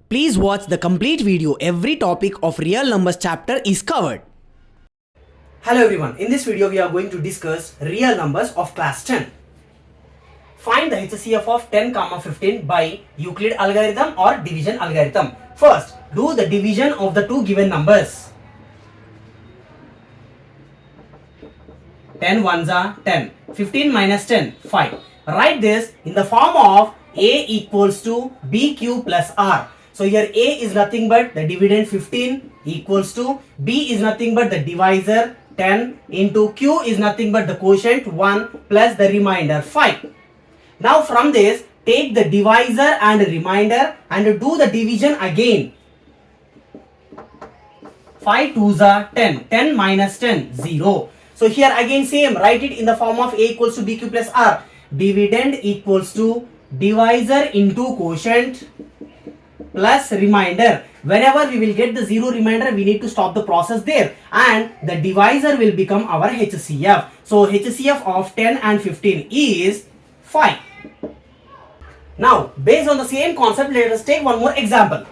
Please watch the complete video. Every topic of real numbers chapter is covered. Hello everyone, in this video we are going to discuss real numbers of class 10. Find the HCF of 10, 15 by Euclid algorithm or division algorithm. First, do the division of the two given numbers. 10 ones are 10, 15 minus 10, 5. Write this in the form of A equals to BQ plus R. So here A is nothing but the dividend 15 equals to B is nothing but the divisor 10 into Q is nothing but the quotient 1 plus the remainder 5. Now from this, take the divisor and remainder and do the division again. 5 2s are 10, 10 minus 10, 0. So here again same, write it in the form of A equals to BQ plus R. Dividend equals to divisor into quotient plus remainder. Whenever we will get the 0 remainder, we need to stop the process there and the divisor will become our HCF. So HCF of 10 and 15 is 5. Now based on the same concept, let us take one more example.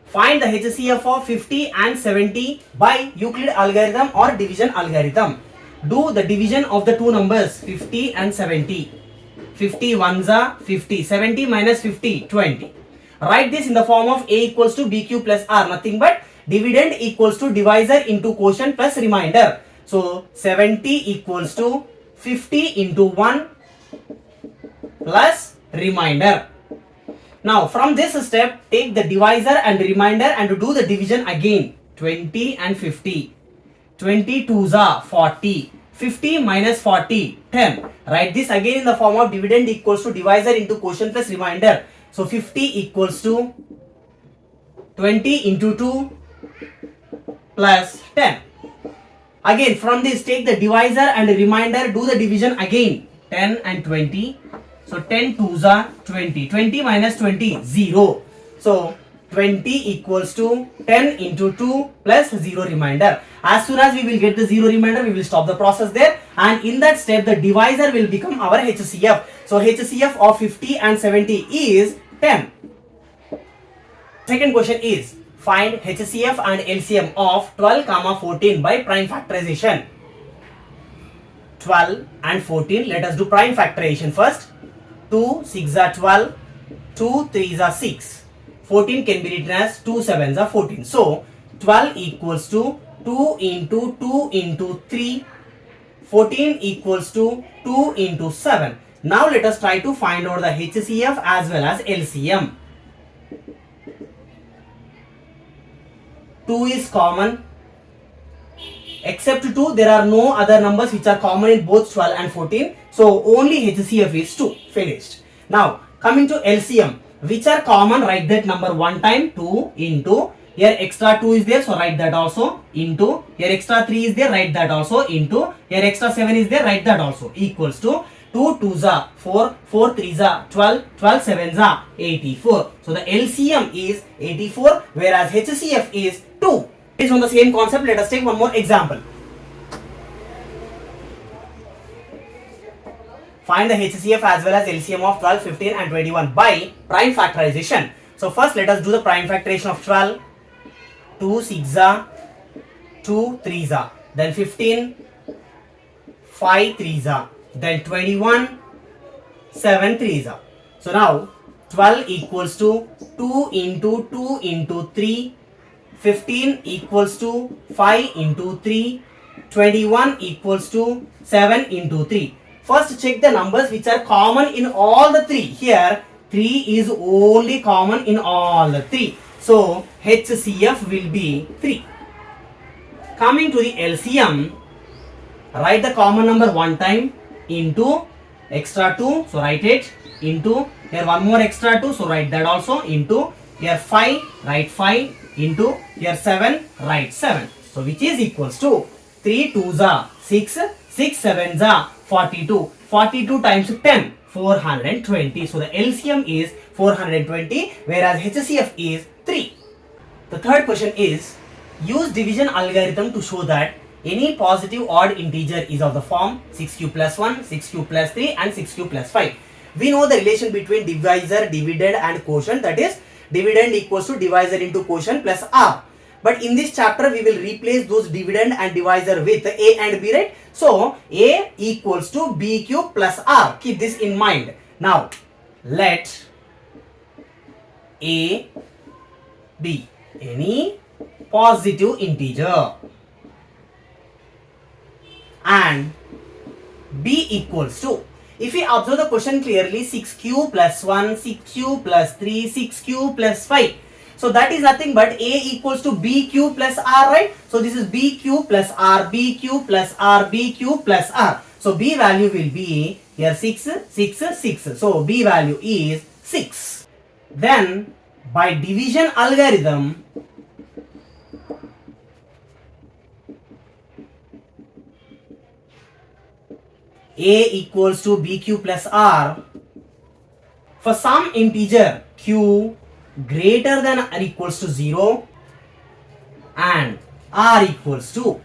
Find the HCF of 50 and 70 by Euclid algorithm or division algorithm. Do the division of the two numbers 50 and 70. 50 ones are 50, 70 minus 50, 20. Write this in the form of A equals to BQ plus R, nothing but dividend equals to divisor into quotient plus remainder. So 70 equals to 50 into 1 plus remainder. Now from this step, take the divisor and remainder and do the division again. 20 and 50. 20 2s are 40. 50 minus 40, 10. Write this again in the form of dividend equals to divisor into quotient plus remainder. So 50 equals to 20 into 2 plus 10. Again from this, take the divisor and remainder, do the division again. 10 and 20. So 10 2s are 20. 20 minus 20, 0. So 20 equals to 10 into 2 plus 0 remainder. As soon as we will get the 0 remainder, we will stop the process there and in that step the divisor will become our HCF. So HCF of 50 and 70 is 10. Second question is, find HCF and LCM of 12, 14 by prime factorization. 12 and 14, let us do prime factorization first. 2 6 are 12, 2 3s are 6. 14 can be written as 2 7s are 14. So 12 equals to 2 into 2 into 3. 14 equals to 2 into 7. Now let us try to find out the HCF as well as LCM. 2 is common. Except 2, there are no other numbers which are common in both 12 and 14. So only HCF is 2. Finished. Now coming to LCM, which are common, write that number one time. 2 into, here extra 2 is there, so write that also, into, here extra 3 is there, write that also, into, here extra 7 is there, write that also, equals to 2 2s are 4, 4 3s are 12, 12 7s are 84. So the LCM is 84 whereas HCF is 2. Based on the same concept, let us take one more example. Find the HCF as well as LCM of 12, 15 and 21 by prime factorization. So first let us do the prime factorization of 12. 2 6s, 2 3s, then 15, 5 3s, then 21, 7 3s. So now 12 equals to 2 into 2 into 3, 15 equals to 5 into 3, 21 equals to 7 into 3. First check the numbers which are common in all the 3. Here 3 is only common in all the 3. So HCF will be 3. Coming to the LCM, write the common number one time, into extra 2, so write it, into, here one more extra 2, so write that also, into, here 5, write 5, into, here 7, write 7. So which is equals to 3 2s are 6, 6 7s are 42. 42 times 10, 420. So the LCM is 420 whereas HCF is 3. The third question is, use division algorithm to show that any positive odd integer is of the form 6q plus 1, 6q plus 3 and 6q plus 5. We know the relation between divisor, dividend and quotient, that is dividend equals to divisor into quotient plus r. But in this chapter we will replace those dividend and divisor with a and b, right? So a equals to b cube plus r. Keep this in mind. Now let a be any positive integer and b equals to, if we observe the question clearly, 6q plus 1, 6q plus 3, 6q plus 5. So that is nothing but a equals to bq plus r, right? So this is bq plus r, bq plus r, bq plus r. So b value will be here 6, 6, 6. So b value is 6. Then by division algorithm, a equals to bq plus r for some integer q greater than or equals to 0 and r equals to,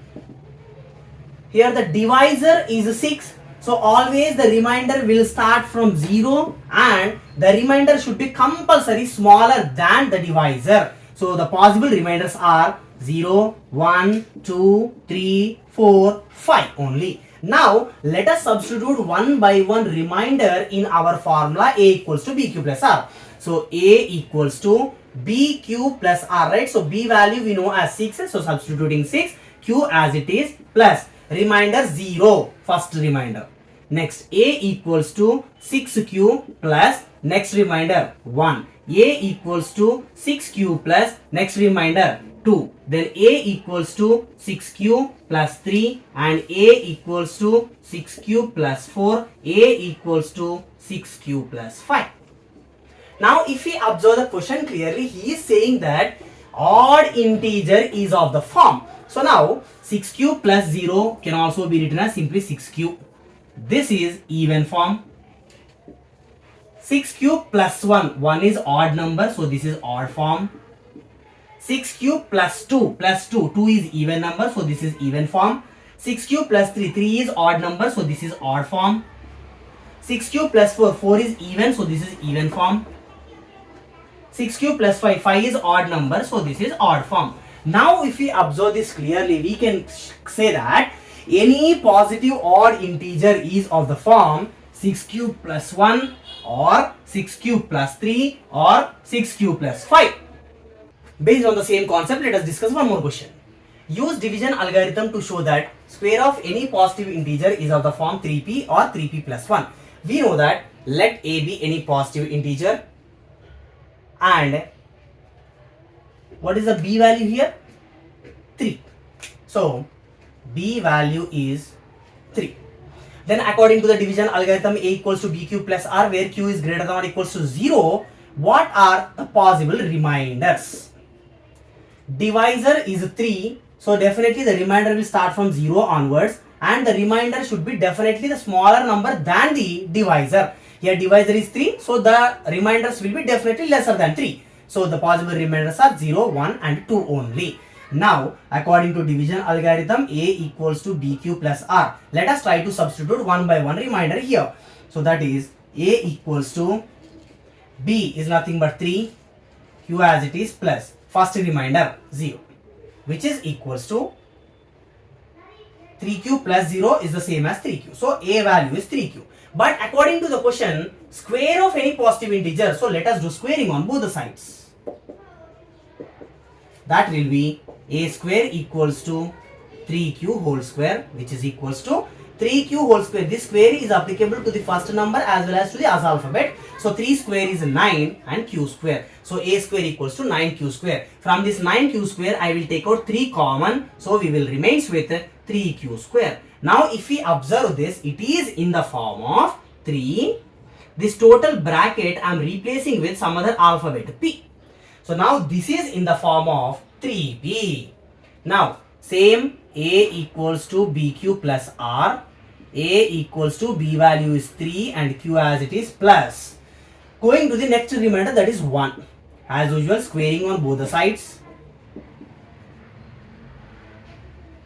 here the divisor is 6, so always the remainder will start from 0 and the remainder should be compulsory smaller than the divisor. So the possible remainders are 0, 1, 2, 3, 4, 5 only. Now let us substitute one by one remainder in our formula a equals to bq plus r. So a equals to bq plus r, right? So b value we know as 6, so substituting 6, q as it is, plus remainder 0, first remainder. Next a equals to 6q plus next remainder 1. A equals to 6q plus next remainder 2. Then a equals to 6q plus 3 and a equals to 6q plus 4. A equals to 6q plus 5. Now if we observe the question clearly, he is saying that odd integer is of the form. So now 6q plus 0 can also be written as simply 6q. This is even form. 6q plus 1, 1 is odd number, so this is odd form. 6q plus 2, 2 is even number, so this is even form. 6q plus 3, 3 is odd number, so this is odd form. 6q plus 4, 4 is even, so this is even form. 6q plus 5, 5 is odd number, so this is odd form. Now if we observe this clearly, we can say that any positive odd integer is of the form 6q plus 1 or 6q plus 3 or 6q plus 5. Based on the same concept, let us discuss one more question. Use division algorithm to show that square of any positive integer is of the form 3p or 3p plus 1. We know that let a be any positive integer and what is the b value here? 3. So b value is 3. Then according to the division algorithm, a equals to bq plus r, where q is greater than or equals to 0, what are the possible remainders? Divisor is 3, so definitely the remainder will start from 0 onwards and the remainder should be definitely the smaller number than the divisor. Here divisor is 3, so the remainders will be definitely lesser than 3. So the possible remainders are 0, 1 and 2 only. Now according to division algorithm, a equals to bq plus r. Let us try to substitute one by one remainder here. So that is a equals to b is nothing but 3, q as it is, plus first remainder 0, which is equals to 3q plus 0 is the same as 3q. So a value is 3q. But according to the question, square of any positive integer, so let us do squaring on both the sides. That will be a square equals to 3q whole square, which is equals to 3q whole square. This square is applicable to the first number as well as to the as alphabet. So 3 square is 9 and q square. So a square equals to 9q square. From this 9q square, I will take out 3 common. So we will remain with 3q square. Now if we observe this, it is in the form of 3. This total bracket I am replacing with some other alphabet p. So now this is in the form of 3p. Now same, a equals to bq plus r. A equals to b value is 3 and q as it is, plus going to the next remainder, that is 1. As usual, squaring on both the sides.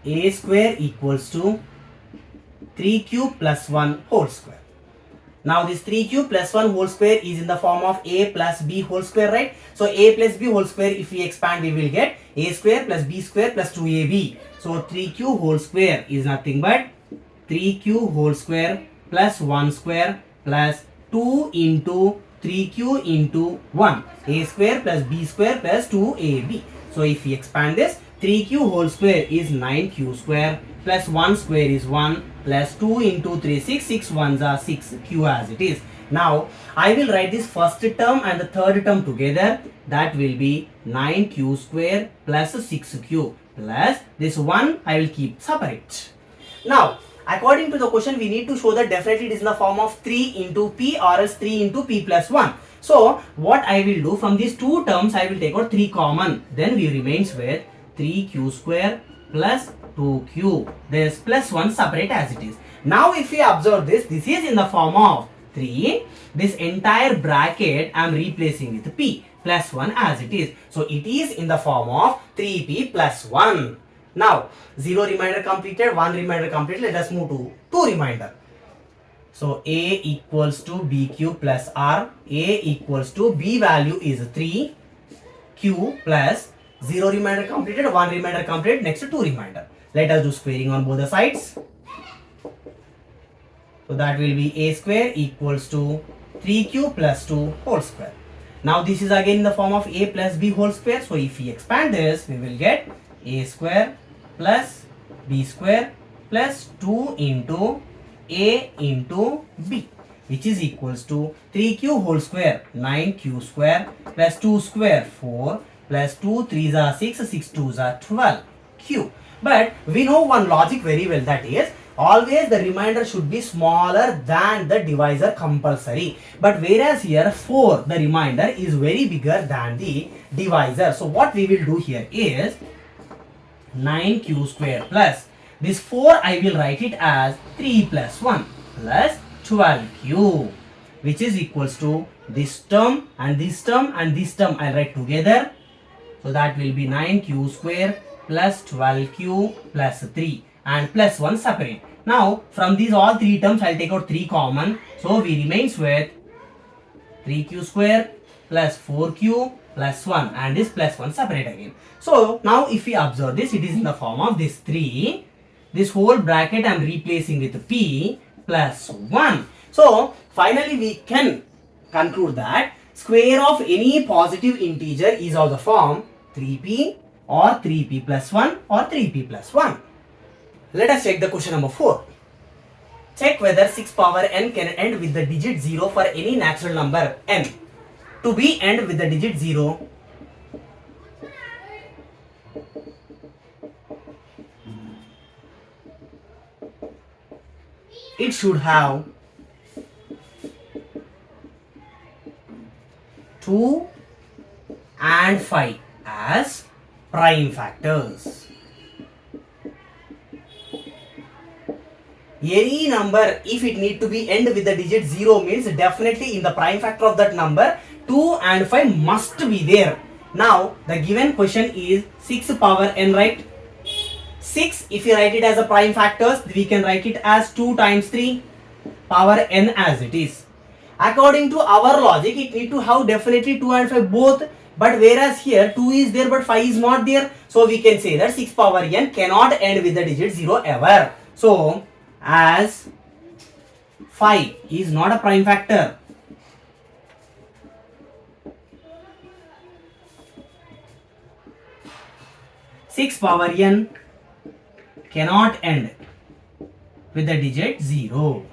A square equals to 3q plus 1 whole square. Now this 3q plus 1 whole square is in the form of a plus b whole square, right? So a plus b whole square, if we expand, we will get a square plus b square plus 2ab. So 3q whole square is nothing but 3q whole square plus 1 square plus 2 into 3q into 1, a square plus b square plus 2ab. So if we expand this, 3q whole square is 9q square plus 1 square is 1 plus 2 into 3, 6 ones are 6q as it is. Now I will write this first term and the third term together. That will be 9q square plus 6q plus this 1 I will keep separate. Now according to the question, we need to show that definitely it is in the form of 3 into p or else 3 into p plus 1. So what I will do, from these two terms I will take out 3 common. Then we remains with 3q square plus 2q. This plus 1 separate as it is. Now if we observe this, this is in the form of 3. This entire bracket I am replacing with p plus 1 as it is. So it is in the form of 3p plus 1. Now 0 remainder completed, 1 remainder completed. Let us move to 2 remainder. So a equals to bq plus r. A equals to b value is 3 q plus 0 remainder completed, 1 remainder completed, next 2 remainder. Let us do squaring on both the sides. So that will be a square equals to 3q plus 2 whole square. Now this is again in the form of a plus b whole square. So if we expand this, we will get a square plus b square plus 2 into a into b, which is equals to 3q whole square 9q square plus 2 square 4 plus 2 3s are 6, 6 2s are 12q. But we know one logic very well, that is always the remainder should be smaller than the divisor compulsory. But whereas here 4, the remainder is very bigger than the divisor. So what we will do here is 9q square plus this 4 I will write it as 3 plus 1 plus 12q, which is equals to this term and this term and this term I will write together. So that will be 9q square plus 12q plus 3 and plus 1 separate. Now from these all 3 terms I will take out 3 common. So we remains with 3q square plus 4q plus 1 and this plus 1 separate again. So now if we observe this, it is in the form of this 3. This whole bracket I am replacing with p plus 1. So finally we can conclude that square of any positive integer is of the form 3p or 3p plus 1 or 3p plus 1. Let us check the question number 4. Check whether 6 power n can end with the digit 0 for any natural number n. To be end with the digit 0, it should have 2 and 5 as prime factors. Any number, if it need to be end with the digit 0, means definitely in the prime factor of that number 2 and 5 must be there. Now the given question is 6 power n, right? 6, if you write it as a prime factors, we can write it as 2 times 3 power n as it is. According to our logic, it need to have definitely 2 and 5 both. But whereas here 2 is there but 5 is not there. So we can say that 6 power n cannot end with the digit 0 ever. So as 5 is not a prime factor, six power n cannot end with the digit 0.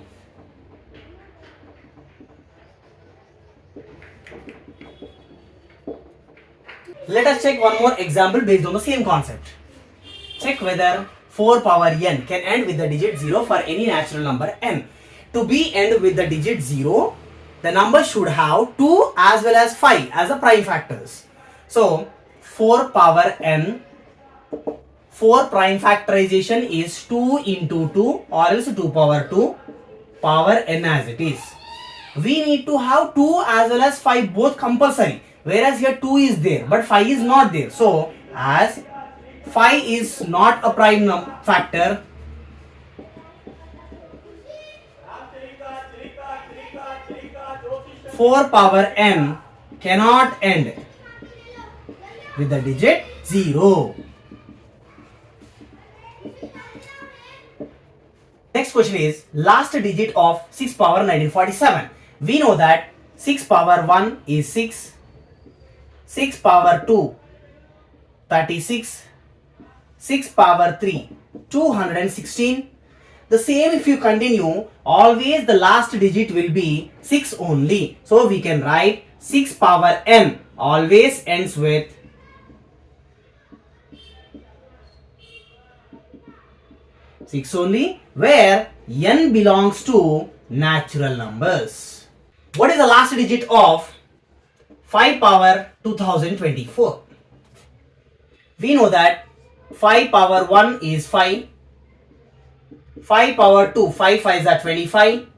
Let us check one more example based on the same concept. Check whether 4 power n can end with the digit 0 for any natural number n. To be end with the digit 0, the number should have 2 as well as 5 as the prime factors. So 4 power n, 4 prime factorization is 2 into 2 or else 2 power 2 power n as it is. We need to have 2 as well as 5 both compulsory, whereas here 2 is there but 5 is not there. So as 5 is not a prime factor, 4 power n cannot end with the digit 0. Next question is last digit of 6 power 1947. We know that 6 power 1 is 6, 6 power 2 36, 6 power 3 216. The same if you continue, always the last digit will be 6 only. So we can write 6 power n always ends with 6 only, where n belongs to natural numbers. What is the last digit of 5 power 2024? We know that 5 power 1 is 5, 5 power 2, 5 5s are 25,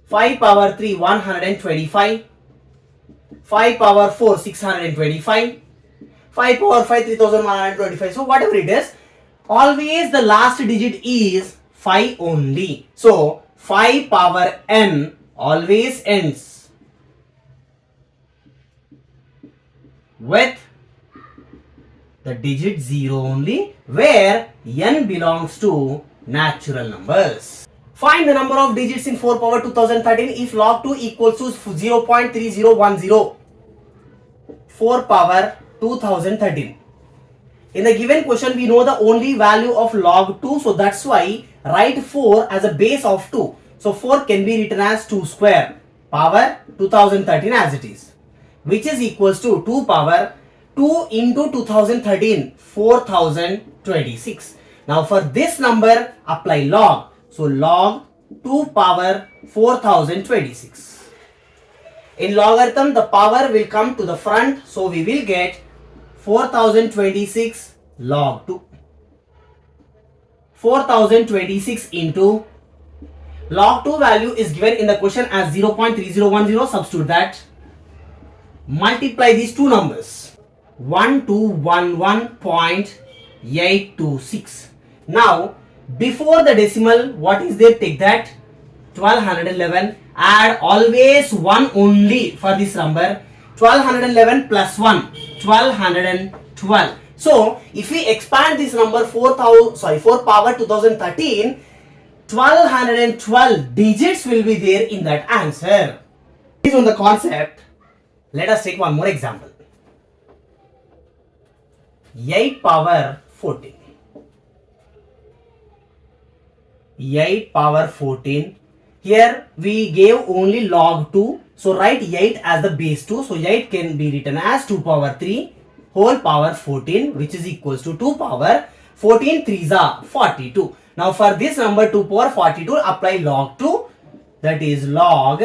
5 power 3, 125, 5 power 4, 625, 5 power 5, 3125. So whatever it is, always the last digit is 5 only. So 5 power n always ends with the digit 0 only, where n belongs to natural numbers. Find the number of digits in 4 power 2013 if log 2 equals to 0.3010. 4 power 2013. In the given question, we know the only value of log 2, so that's why write 4 as a base of 2. So 4 can be written as 2 square power 2013 as it is, which is equals to 2 power 2 into 2013, 4026. Now for this number, apply log. So log 2 power 4026. In logarithm, the power will come to the front, so we will get 4026 log 2. 4026 into log 2 value is given in the question as 0.3010. Substitute that. Multiply these two numbers. 1211.826. Now, before the decimal, what is there? Take that 1211. Add always 1 only for this number. 1211 plus 1, 1212. So, if we expand this number 4 power 2013, 1212 digits will be there in that answer. Based on the concept, let us take one more example. 8 power 14. 8 power 14. Here we gave only log 2. So write 8 as the base 2. So 8 can be written as 2 power 3 whole power 14, which is equals to 2 power 14 3s are 42. Now for this number 2 power 42, apply log 2. That is log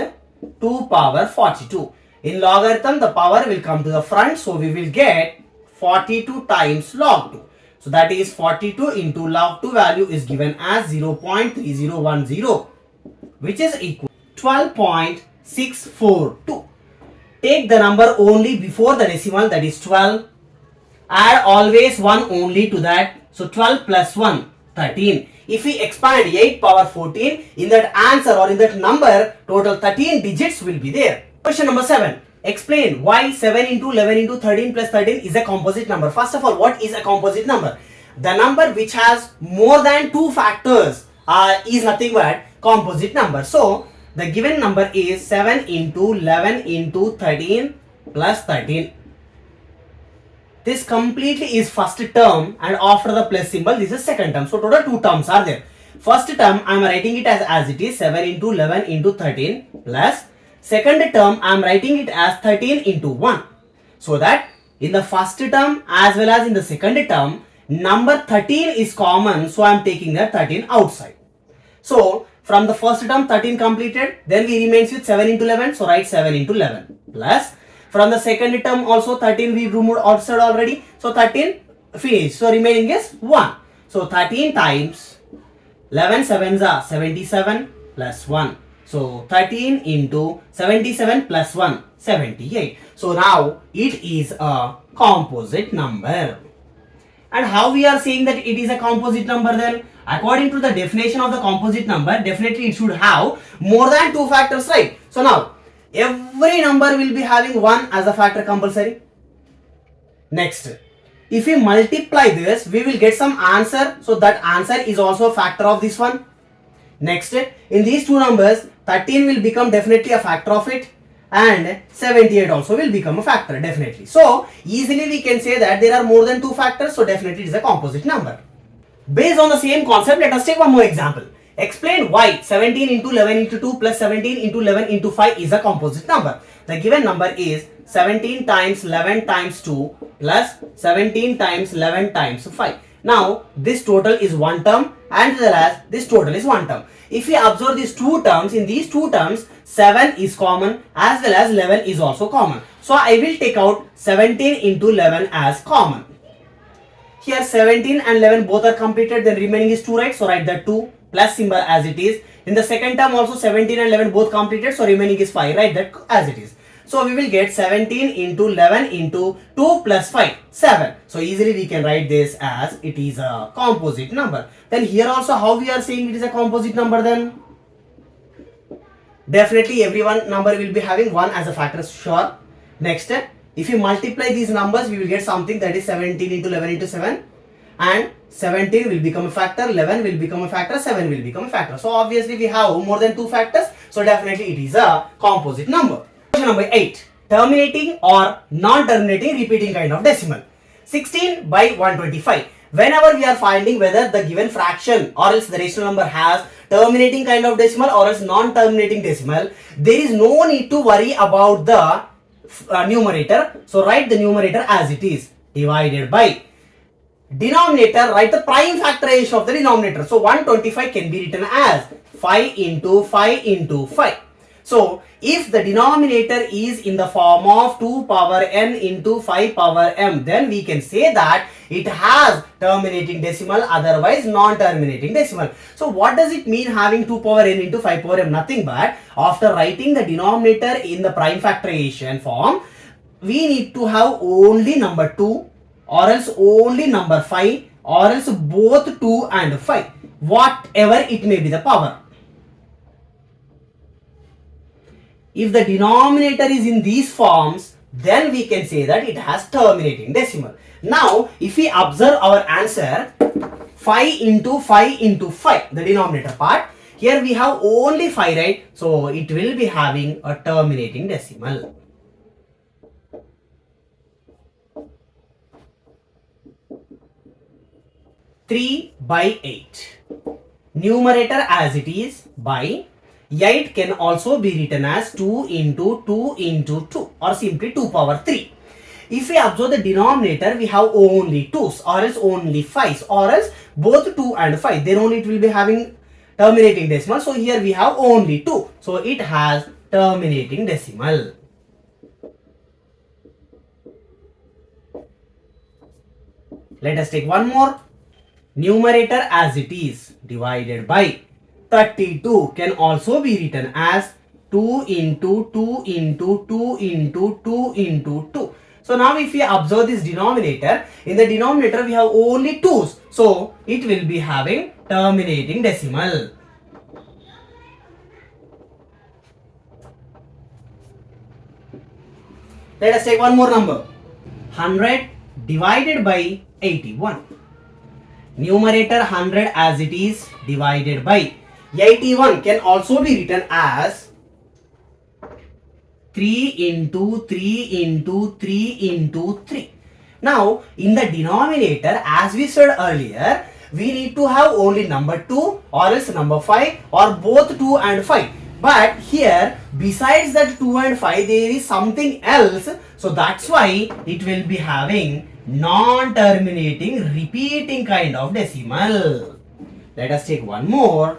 2 power 42. In logarithm, the power will come to the front. So we will get 42 times log 2. So that is 42 into log 2 value is given as 0.3010, which is equal to 12.642. Take the number only before the decimal, that is 12. Add always 1 only to that. So 12 plus 1, 13. If we expand 8 power 14, in that answer or in that number, total 13 digits will be there. Question number 7. Explain why 7 into 11 into 13 plus 13 is a composite number. First of all, what is a composite number? The number which has more than 2 factors is nothing but composite number. So, the given number is 7 into 11 into 13 plus 13. This completely is first term, and after the plus symbol, this is second term. So, total 2 terms are there. First term, I am writing it as it is 7 into 11 into 13 plus second term, I am writing it as 13 into 1. So that in the first term as well as in the second term, number 13 is common. So I am taking that 13 outside. So from the first term 13 completed, then we remains with 7 into 11. So write 7 into 11 plus from the second term also 13 we removed outside already. So 13 finished. So remaining is 1. So 13 times 11 sevens are 77 plus 1. So 13 into 77 plus 1, 78. So now it is a composite number. And how we are saying that it is a composite number then? According to the definition of the composite number, definitely it should have more than 2 factors, right? So now every number will be having 1 as a factor compulsory. Next, if we multiply this, we will get some answer. So that answer is also a factor of this one. Next, in these two numbers, 13 will become definitely a factor of it, and 78 also will become a factor definitely. So easily we can say that there are more than two factors, so definitely it is a composite number. Based on the same concept, let us take one more example. Explain why 17 into 11 into 2 plus 17 into 11 into 5 is a composite number. The given number is 17 times 11 times 2 plus 17 times 11 times 5. Now this total is one term and whereas this total is one term. If we observe these two terms, in these two terms 7 is common as well as 11 is also common. So I will take out 17 into 11 as common. Here 17 and 11 both are completed, then remaining is 2, right? So write that 2 plus symbol as it is. In the second term also 17 and 11 both completed, so remaining is 5, write that as it is. So we will get 17 into 11 into 2 plus 5, 7. So easily we can write this as it is a composite number. Then here also how we are saying it is a composite number then? Definitely every one number will be having 1 as a factor, sure. Next, if you multiply these numbers, we will get something that is 17 into 11 into 7, and 17 will become a factor, 11 will become a factor, 7 will become a factor. So obviously we have more than two factors, so definitely it is a composite number. Question number 8. Terminating or non-terminating repeating kind of decimal. 16 by 125. Whenever we are finding whether the given fraction or else the rational number has terminating kind of decimal or else non-terminating decimal, there is no need to worry about the numerator. So write the numerator as it is, divided by denominator, write the prime factorization of the denominator. So 125 can be written as 5 into 5 into 5. So if the denominator is in the form of 2 power n into 5 power m, then we can say that it has terminating decimal, otherwise non-terminating decimal. So what does it mean having 2 power n into 5 power m? Nothing but after writing the denominator in the prime factorization form, we need to have only number 2 or else only number 5 or else both 2 and 5, whatever it may be the power. If the denominator is in these forms, then we can say that it has terminating decimal. Now, if we observe our answer, 5 into 5 into 5, the denominator part, here we have only 5, right? So, it will be having a terminating decimal. Three by 8. Numerator as it is by 8 can also be written as 2 into 2 into 2 or simply 2 power 3. If we observe the denominator, we have only 2's or else only 5's or else both 2 and 5. Then only it will be having terminating decimal. So here we have only 2. So it has terminating decimal. Let us take one more. Numerator as it is divided by 32 can also be written as 2 into 2 into 2 into 2 into 2. So now if we observe this denominator, in the denominator we have only 2's. So it will be having terminating decimal. Let us take one more number. 100 divided by 81. Numerator 100 as it is divided by 81 can also be written as 3 into 3 into 3 into 3. Now in the denominator, as we said earlier, we need to have only number 2 or else number 5 or both 2 and 5. But here besides that 2 and 5 there is something else. So that's why it will be having non-terminating repeating kind of decimal. Let us take one more.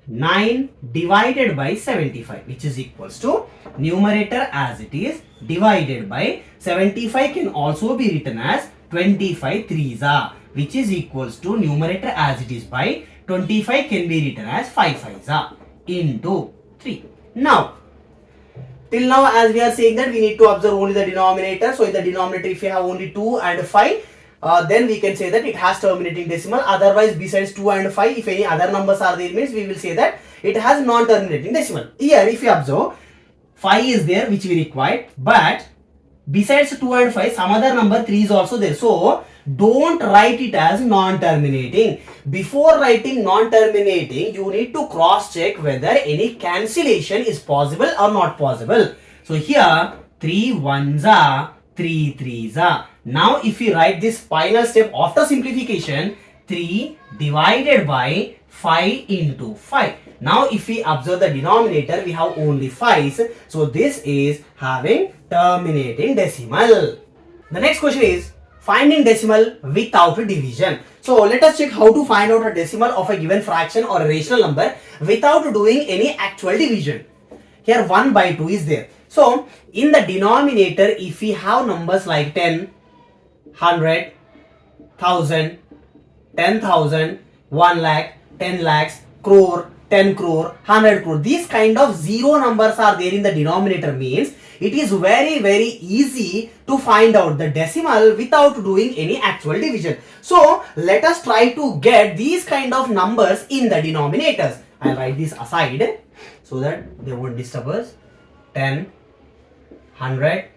9 divided by 75, which is equals to numerator as it is divided by 75 can also be written as 25 threes are, which is equals to numerator as it is by 25 can be written as 5 fives are into 3. Now till now, as we are saying that we need to observe only the denominator. So in the denominator, if you have only 2 and 5, then we can say that it has terminating decimal. Otherwise, besides 2 and 5, if any other numbers are there, means we will say that it has non-terminating decimal. Here if you observe, 5 is there which we required, but besides 2 and 5 some other number 3 is also there. So don't write it as non-terminating. Before writing non-terminating, you need to cross check whether any cancellation is possible or not possible. So here 3 ones are 3 threes are. Now if we write this final step after simplification, 3 divided by 5 into 5. Now if we observe the denominator, we have only 5's. So this is having terminating decimal. The next question is finding decimal without division. So let us check how to find out a decimal of a given fraction or a rational number without doing any actual division. Here 1 by 2 is there. So in the denominator, if we have numbers like 10, 100, 1000, 10,000, 1 lakh, 10 lakhs, crore, 10 crore, 100 crore, these kind of zero numbers are there in the denominator, means it is very easy to find out the decimal without doing any actual division. So let us try to get these kind of numbers in the denominators. I'll write this aside so that they won't disturb us. 10, 100,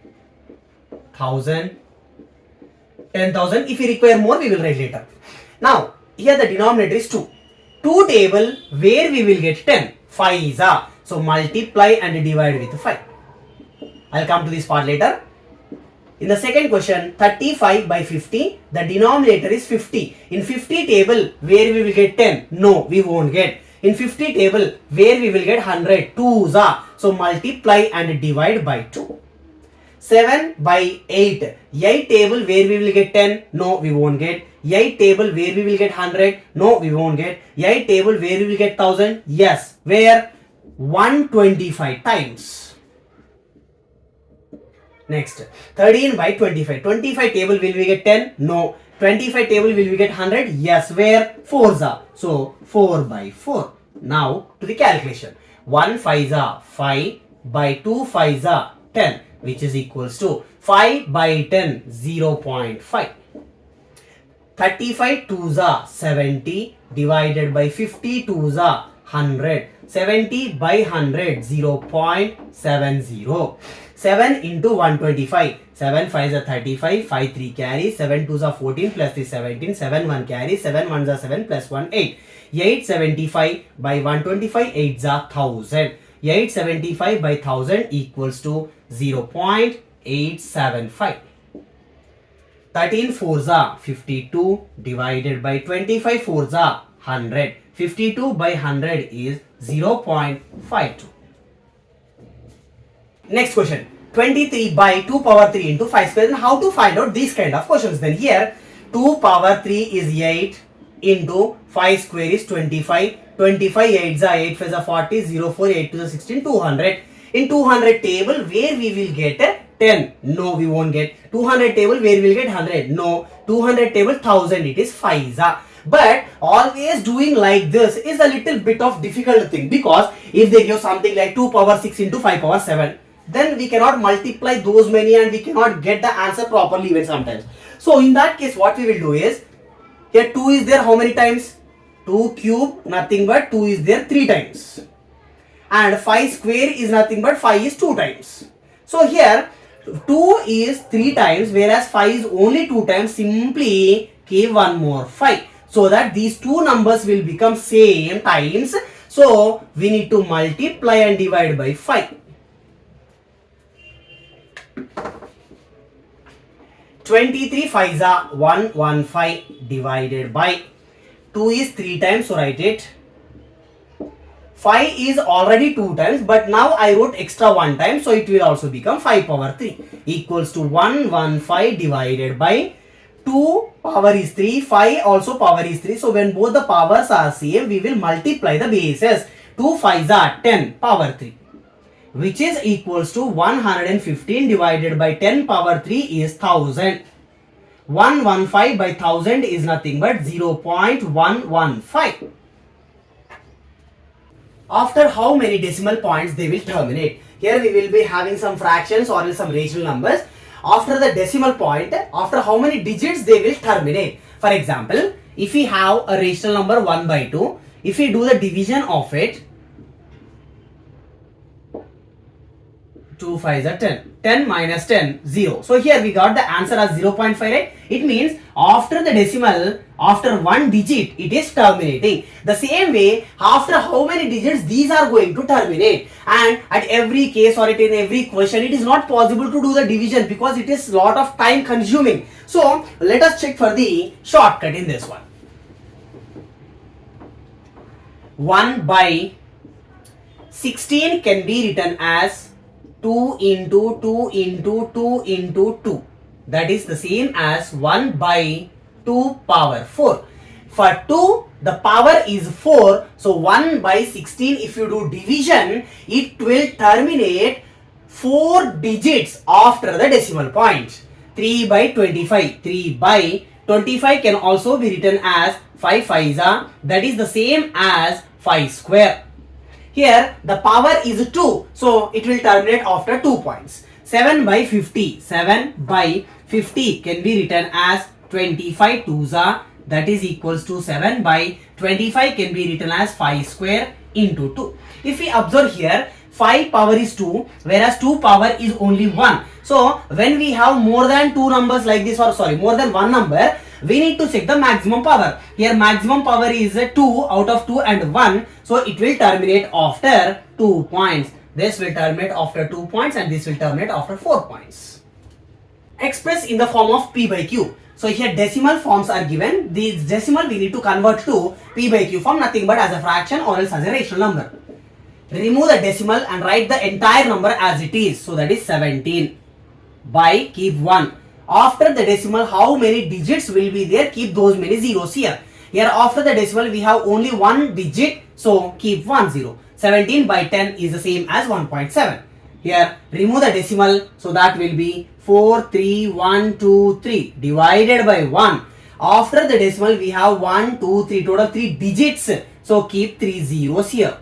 1000, 10,000. If we require more, we will write later. Now here the denominator is 2. 2 table where we will get 10. 5 is a. So multiply and divide with 5. I'll come to this part later. In the second question, 35 by 50, the denominator is 50. In 50 table where we will get 10? No, we won't get. In 50 table where we will get 100? 2's are. So multiply and divide by 2. 7 by 8. 8 table where we will get 10? No, we won't get. 8 table where we will get 100? No, we won't get. 8 table where we will get 1000? Yes. Where? 125 times. Next, 13 by 25. 25 table will we get 10? No. 25 table will we get 100? Yes. Where? 4's are. So 4 by 4. Now to the calculation. 1 5's are 5 by 2 5's are 10, which is equals to 5 by 10, 0.5. 35 2's are 70 divided by 50 2's are 100. 70 by 100, 0.70. 7 into 125. 7 5's are 35, 5 3 carry, 7 2's are 14 plus 3 17, 7 1 carry, 7 1's are 7 plus 1 8. 875 by 125, 8's are 1000. 875 by 1000 equals to 0.875. 13 4's are 52 divided by 25 4's are 100. 52 by 100 is 0.52. Next question. 23 by 2 power 3 into 5 square. Then how to find out these kind of questions? Then here 2 power 3 is 8 into 5 square is 25. 25 8's are 8 5's are 40. 0 4 8 to the 16, 200. In 200 table where we will get 10? No, we won't get. 200 table where we will get 100? No. 200 table 1000, it is 5's are. But always doing like this is a little bit of difficult thing, because if they give something like 2 power 6 into 5 power 7, then we cannot multiply those many and we cannot get the answer properly even sometimes. So in that case what we will do is, here 2 is there how many times? 2 cube, nothing but 2 is there 3 times. And 5 square is nothing but 5 is 2 times. So here 2 is 3 times whereas 5 is only 2 times. Simply give one more 5 so that these two numbers will become same times. So we need to multiply and divide by 5. 23 5's are 115 divided by 2 is 3 times, so write it. 5 is already 2 times, but now I wrote extra 1 time, so it will also become 5 power 3 equals to 115 divided by 2 power is 3, 5 also power is 3. So when both the powers are same, we will multiply the bases. 2 5's are 10 power 3, which is equals to 115 divided by 10 power 3 is 1000. 115 by 1000 is nothing but 0.115. After how many decimal points they will terminate? Here we will be having some fractions or some rational numbers. After the decimal point, after how many digits they will terminate? For example, if we have a rational number 1 by 2, if we do the division of it, 2 5s are 10. 10 minus 10, 0. So here we got the answer as 0.5, right? It means after the decimal, after one digit, it is terminating. The same way, after how many digits these are going to terminate. And at every case or in every question, it is not possible to do the division because it is lot of time consuming. So let us check for the shortcut in this one. 1 by 16 can be written as 2 into 2 into 2 into 2. That is the same as 1 by 2 power 4. For 2, the power is 4. So 1 by 16, if you do division, it will terminate 4 digits after the decimal point. 3 by 25. 3 by 25 can also be written as 5 5s. That is the same as 5 square. Here the power is 2, so it will terminate after 2 points. 7 by 50. 7 by 50 can be written as 25 2s. That is equals to 7 by 25 can be written as 5 square into 2. If we observe here, 5 power is 2, whereas 2 power is only 1. So when we have more than 2 numbers like this, or sorry, more than 1 number, we need to check the maximum power. Here maximum power is 2 out of 2 and 1. So it will terminate after 2 points. This will terminate after 2 points and this will terminate after 4 points. Express in the form of P by Q. So here decimal forms are given. These decimal we need to convert to P by Q form, nothing but as a fraction or else as a rational number. Remove the decimal and write the entire number as it is. So that is 17 by keep 1. After the decimal, how many digits will be there? Keep those many zeros here. Here after the decimal, we have only one digit. So keep 1 0. 17 by 10 is the same as 1.7. Here remove the decimal. So that will be 4 3 1 2 3 divided by 1. After the decimal, we have 1 2 3 total 3 digits. So keep 3 zeros here.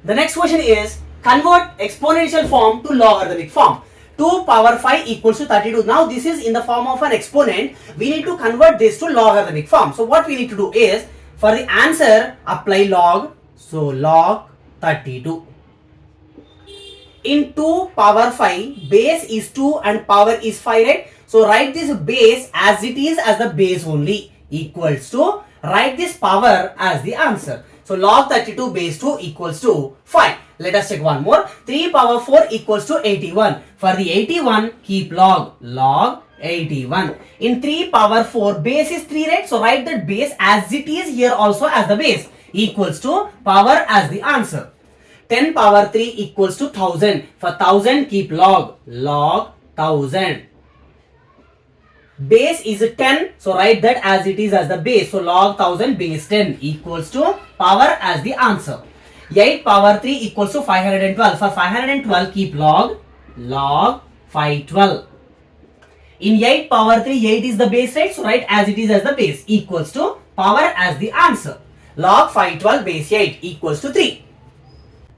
The next question is convert exponential form to logarithmic form. 2 power 5 equals to 32. Now this is in the form of an exponent. We need to convert this to logarithmic form. So what we need to do is, for the answer, apply log. So log 32. In 2 power 5, base is 2 and power is 5, right? So write this base as it is as the base only, equals to, write this power as the answer. So log 32 base 2 equals to 5. Let us check one more. 3 power 4 equals to 81. For the 81, keep log. Log 81. In 3 power 4, base is 3, right? So write that base as it is here also as the base, equals to power as the answer. 10 power 3 equals to 1000. For 1000, keep log. Log 1000. Base is 10, so write that as it is as the base. So log 1000 base 10 equals to power as the answer. 8 power 3 equals to 512. For 512, keep log. Log 512. In 8 power 3, 8 is the base, right? So write as it is as the base, equals to power as the answer. Log 512 base 8 equals to 3.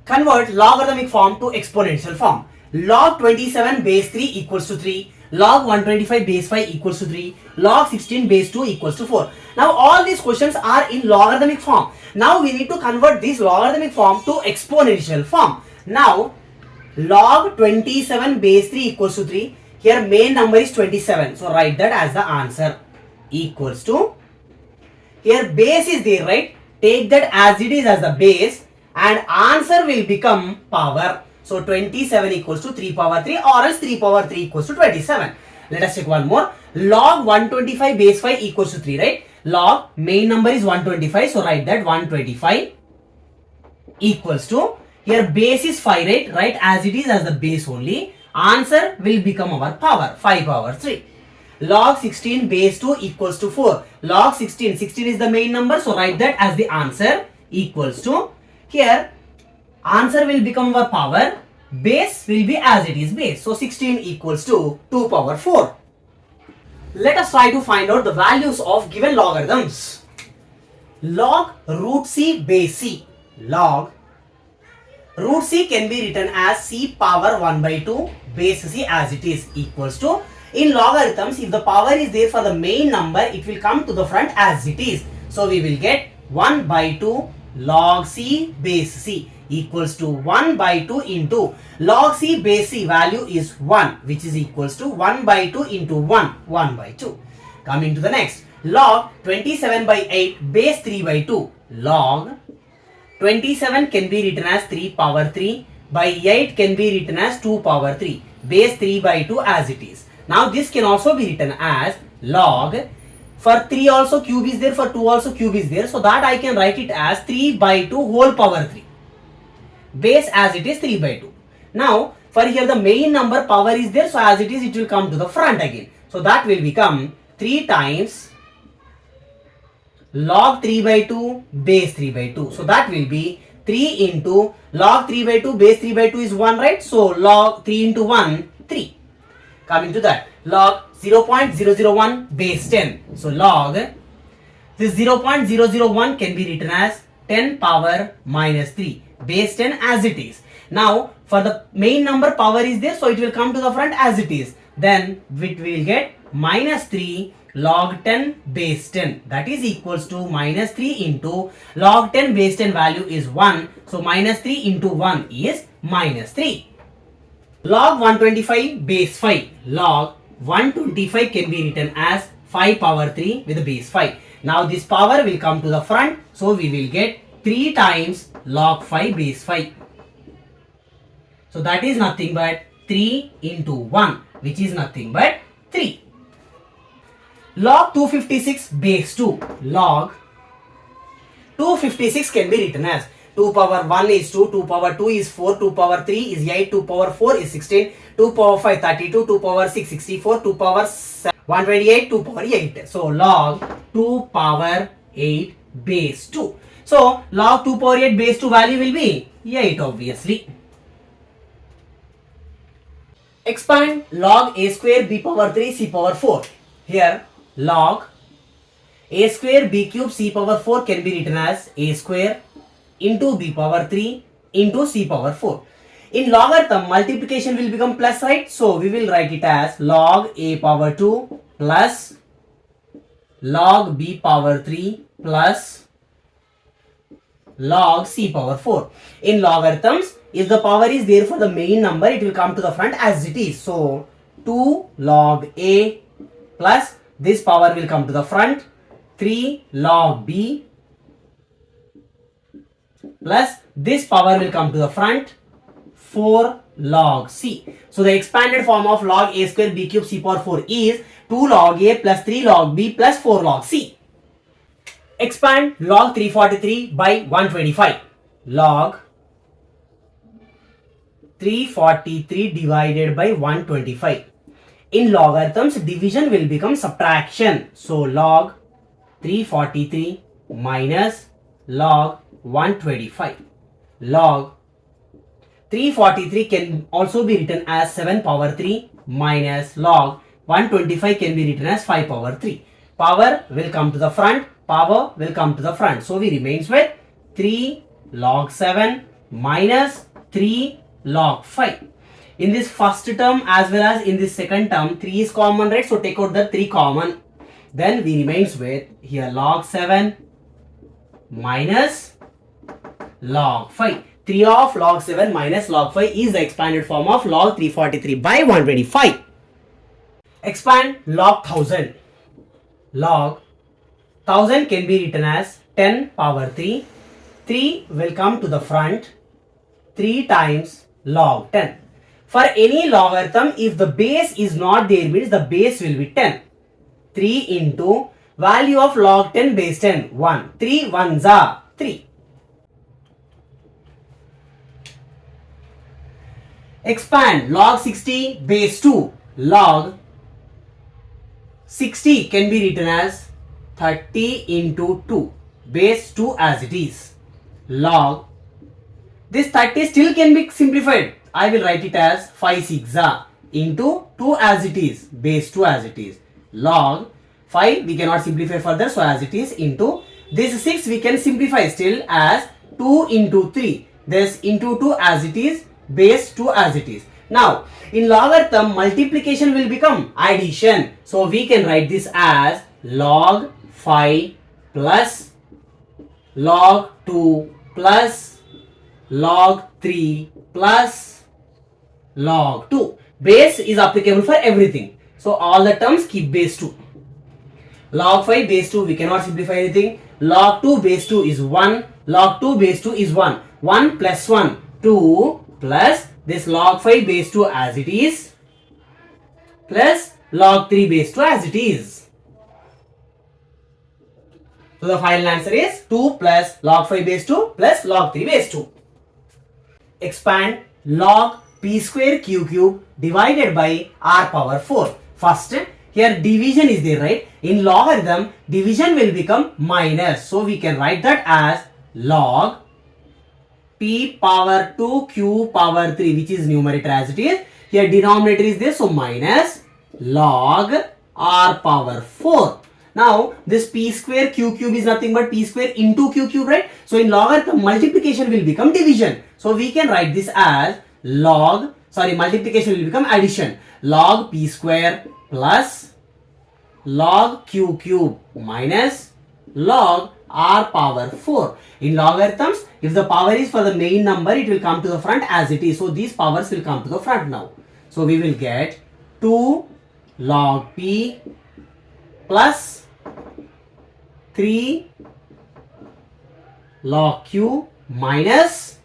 Convert logarithmic form to exponential form. Log 27 base 3 equals to 3. Log 125 base 5 equals to 3. Log 16 base 2 equals to 4. Now all these questions are in logarithmic form. Now we need to convert this logarithmic form to exponential form. Now log 27 base 3 equals to 3. Here main number is 27. So write that as the answer, equals to. Here base is there, right? Take that as it is as the base and answer will become power. So 27 equals to 3 power 3 or else 3 power 3 equals to 27. Let us check one more. Log 125 base 5 equals to 3, right? Log main number is 125. So write that 125 equals to, here base is 5, right? Write as it is as the base only. Answer will become our power, 5 power 3. Log 16 base 2 equals to 4. Log 16 is the main number. So write that as the answer, equals to, here answer will become our power, base will be as it is base. So 16 equals to 2 power 4. Let us try to find out the values of given logarithms. Log root c base c. Log root c can be written as c power 1 by 2 base c as it is, equals to, in logarithms if the power is there for the main number, it will come to the front as it is. So we will get 1 by 2 log c base c equals to 1 by 2 into log c base c value is 1, which is equals to 1 by 2 into 1 by 2. Coming to the next, log 27 by 8 base 3 by 2. Log 27 can be written as 3 power 3 by 8 can be written as 2 power 3, base 3 by 2 as it is. Now this can also be written as log, for 3 also cube is there, for 2 also cube is there, so that I can write it as 3 by 2 whole power 3, base as it is 3 by 2. Now for here the main number power is there, so as it is it will come to the front again, so that will become 3 times log 3 by 2 base 3 by 2, so that will be 3 into log 3 by 2 base 3 by 2 is 1, right? So log 3 into 1, 3. Coming to that, log 0.001 base 10. So log this 0.001 can be written as 10 power minus 3, base 10 as it is. Now for the main number power is there, so it will come to the front as it is. Then we will get minus 3 log 10 base 10, that is equals to minus 3 into log 10 base 10 value is 1, so minus 3 into 1 is minus 3. Log 125 base 5, log 125 can be written as 5 power 3 with the base 5. Now this power will come to the front, so we will get 3 times log 5 base 5. So that is nothing but 3 into 1, which is nothing but 3. Log 256 base 2, log 256 can be written as 2 power 1 is 2, 2 power 2 is 4, 2 power 3 is 8, 2 power 4 is 16, 2 power 5 32, 2 power 6 64, 2 power 7 128, 2 power 8. So log 2 power 8 base 2. So log 2 power 8 base 2 value will be 8 obviously. Expand log a square b power 3 c power 4. Here log a square b cube c power 4 can be written as a square into b power 3 into c power 4. In logarithm, multiplication will become plus, right? So we will write it as log a power 2 plus log b power 3 plus log c power 4. In logarithms, if the power is there for the main number, it will come to the front as it is. So 2 log a plus this power will come to the front, 3 log b plus this power will come to the front, 4 log c. So the expanded form of log a square b cube c power 4 is 2 log a plus 3 log b plus 4 log c. Expand log 343 by 125. Log 343 divided by 125. In logarithms, division will become subtraction. So log 343 minus log 125. Log 343 can also be written as 7 power 3 minus log 125 can be written as 5 power 3. Power will come to the front, power will come to the front. So we remains with 3 log 7 minus 3 log 5. In this first term as well as in this second term, 3 is common, right? So take out the 3 common. Then we remains with here log 7 minus log 5. 3 of log 7 minus log 5 is the expanded form of log 343 by 125. Expand log 1000. Log 1000 can be written as 10 power 3. 3 will come to the front, 3 times log 10. For any logarithm, if the base is not there, means the base will be 10. 3 into value of log 10 base 10, 1. 3 ones are 3. Expand log 60 base 2. Log 60 can be written as 30 into 2 base 2 as it is. Log this 30 still can be simplified. I will write it as 5 6 into 2 as it is, base 2 as it is. Log 5 we cannot simplify further, so as it is, into this 6 we can simplify still as 2 into 3. This into 2 as it is, base 2 as it is. Now in logarithm, multiplication will become addition. So we can write this as log 5 plus log 2 plus log 3 plus log 2. Base is applicable for everything. So all the terms keep base 2. Log 5 base 2, we cannot simplify anything. Log 2 base 2 is 1. Log 2 base 2 is 1. 1 plus 1, 2 plus this log 5 base 2 as it is plus log 3 base 2 as it is. So the final answer is 2 plus log 5 base 2 plus log 3 base 2. Expand log p square q cube divided by r power 4. First, here division is there, right? In logarithm, division will become minus. So we can write that as log p power 2 q power 3, which is numerator as it is. Here denominator is there, so minus log r power 4. Now this p square q cube is nothing but p square into q cube, right? So in logarithm, multiplication will become division. So we can write this as multiplication will become addition. Log p square plus log q cube minus log r power 4. In logarithms, if the power is for the main number, it will come to the front as it is. So these powers will come to the front now. So we will get 2 log p plus 3 log q minus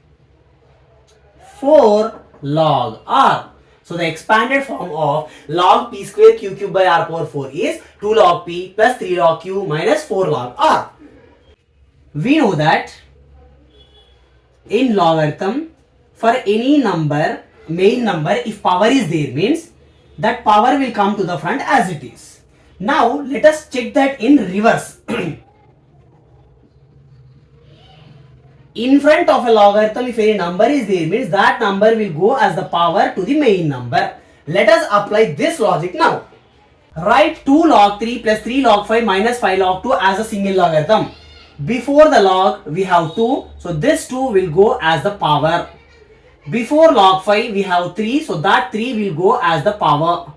4 log r. So the expanded form of log p square q cube by r power 4 is 2 log p plus 3 log q minus 4 log r. We know that in logarithm, for any number, main number, if power is there, means that power will come to the front as it is. Now let us check that in reverse. In front of a logarithm, if any number is there, means that number will go as the power to the main number. Let us apply this logic now. Write 2 log 3 plus 3 log 5 minus 5 log 2 as a single logarithm. Before the log, we have 2, so this 2 will go as the power. Before log 5, we have 3, so that 3 will go as the power.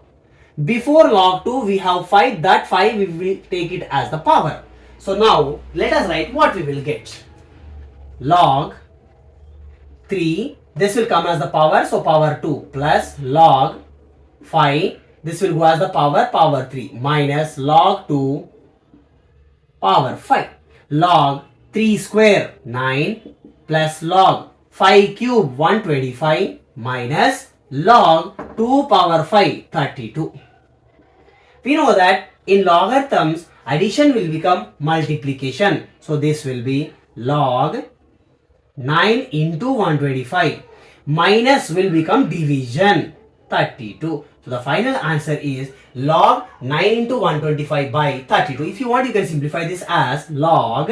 Before log 2, we have 5, that 5 we will take it as the power. So now, let us write what we will get. Log 3, this will come as the power, so power 2 plus log 5, this will go as the power 3 minus log 2 power 5. Log 3 square 9 plus log 5 cube 125 minus log 2 power 5 32. We know that in logarithms, addition will become multiplication. So this will be log 9 into 125 minus will become division 32. So the final answer is log 9 into 125 by 32. If you want, you can simplify this as log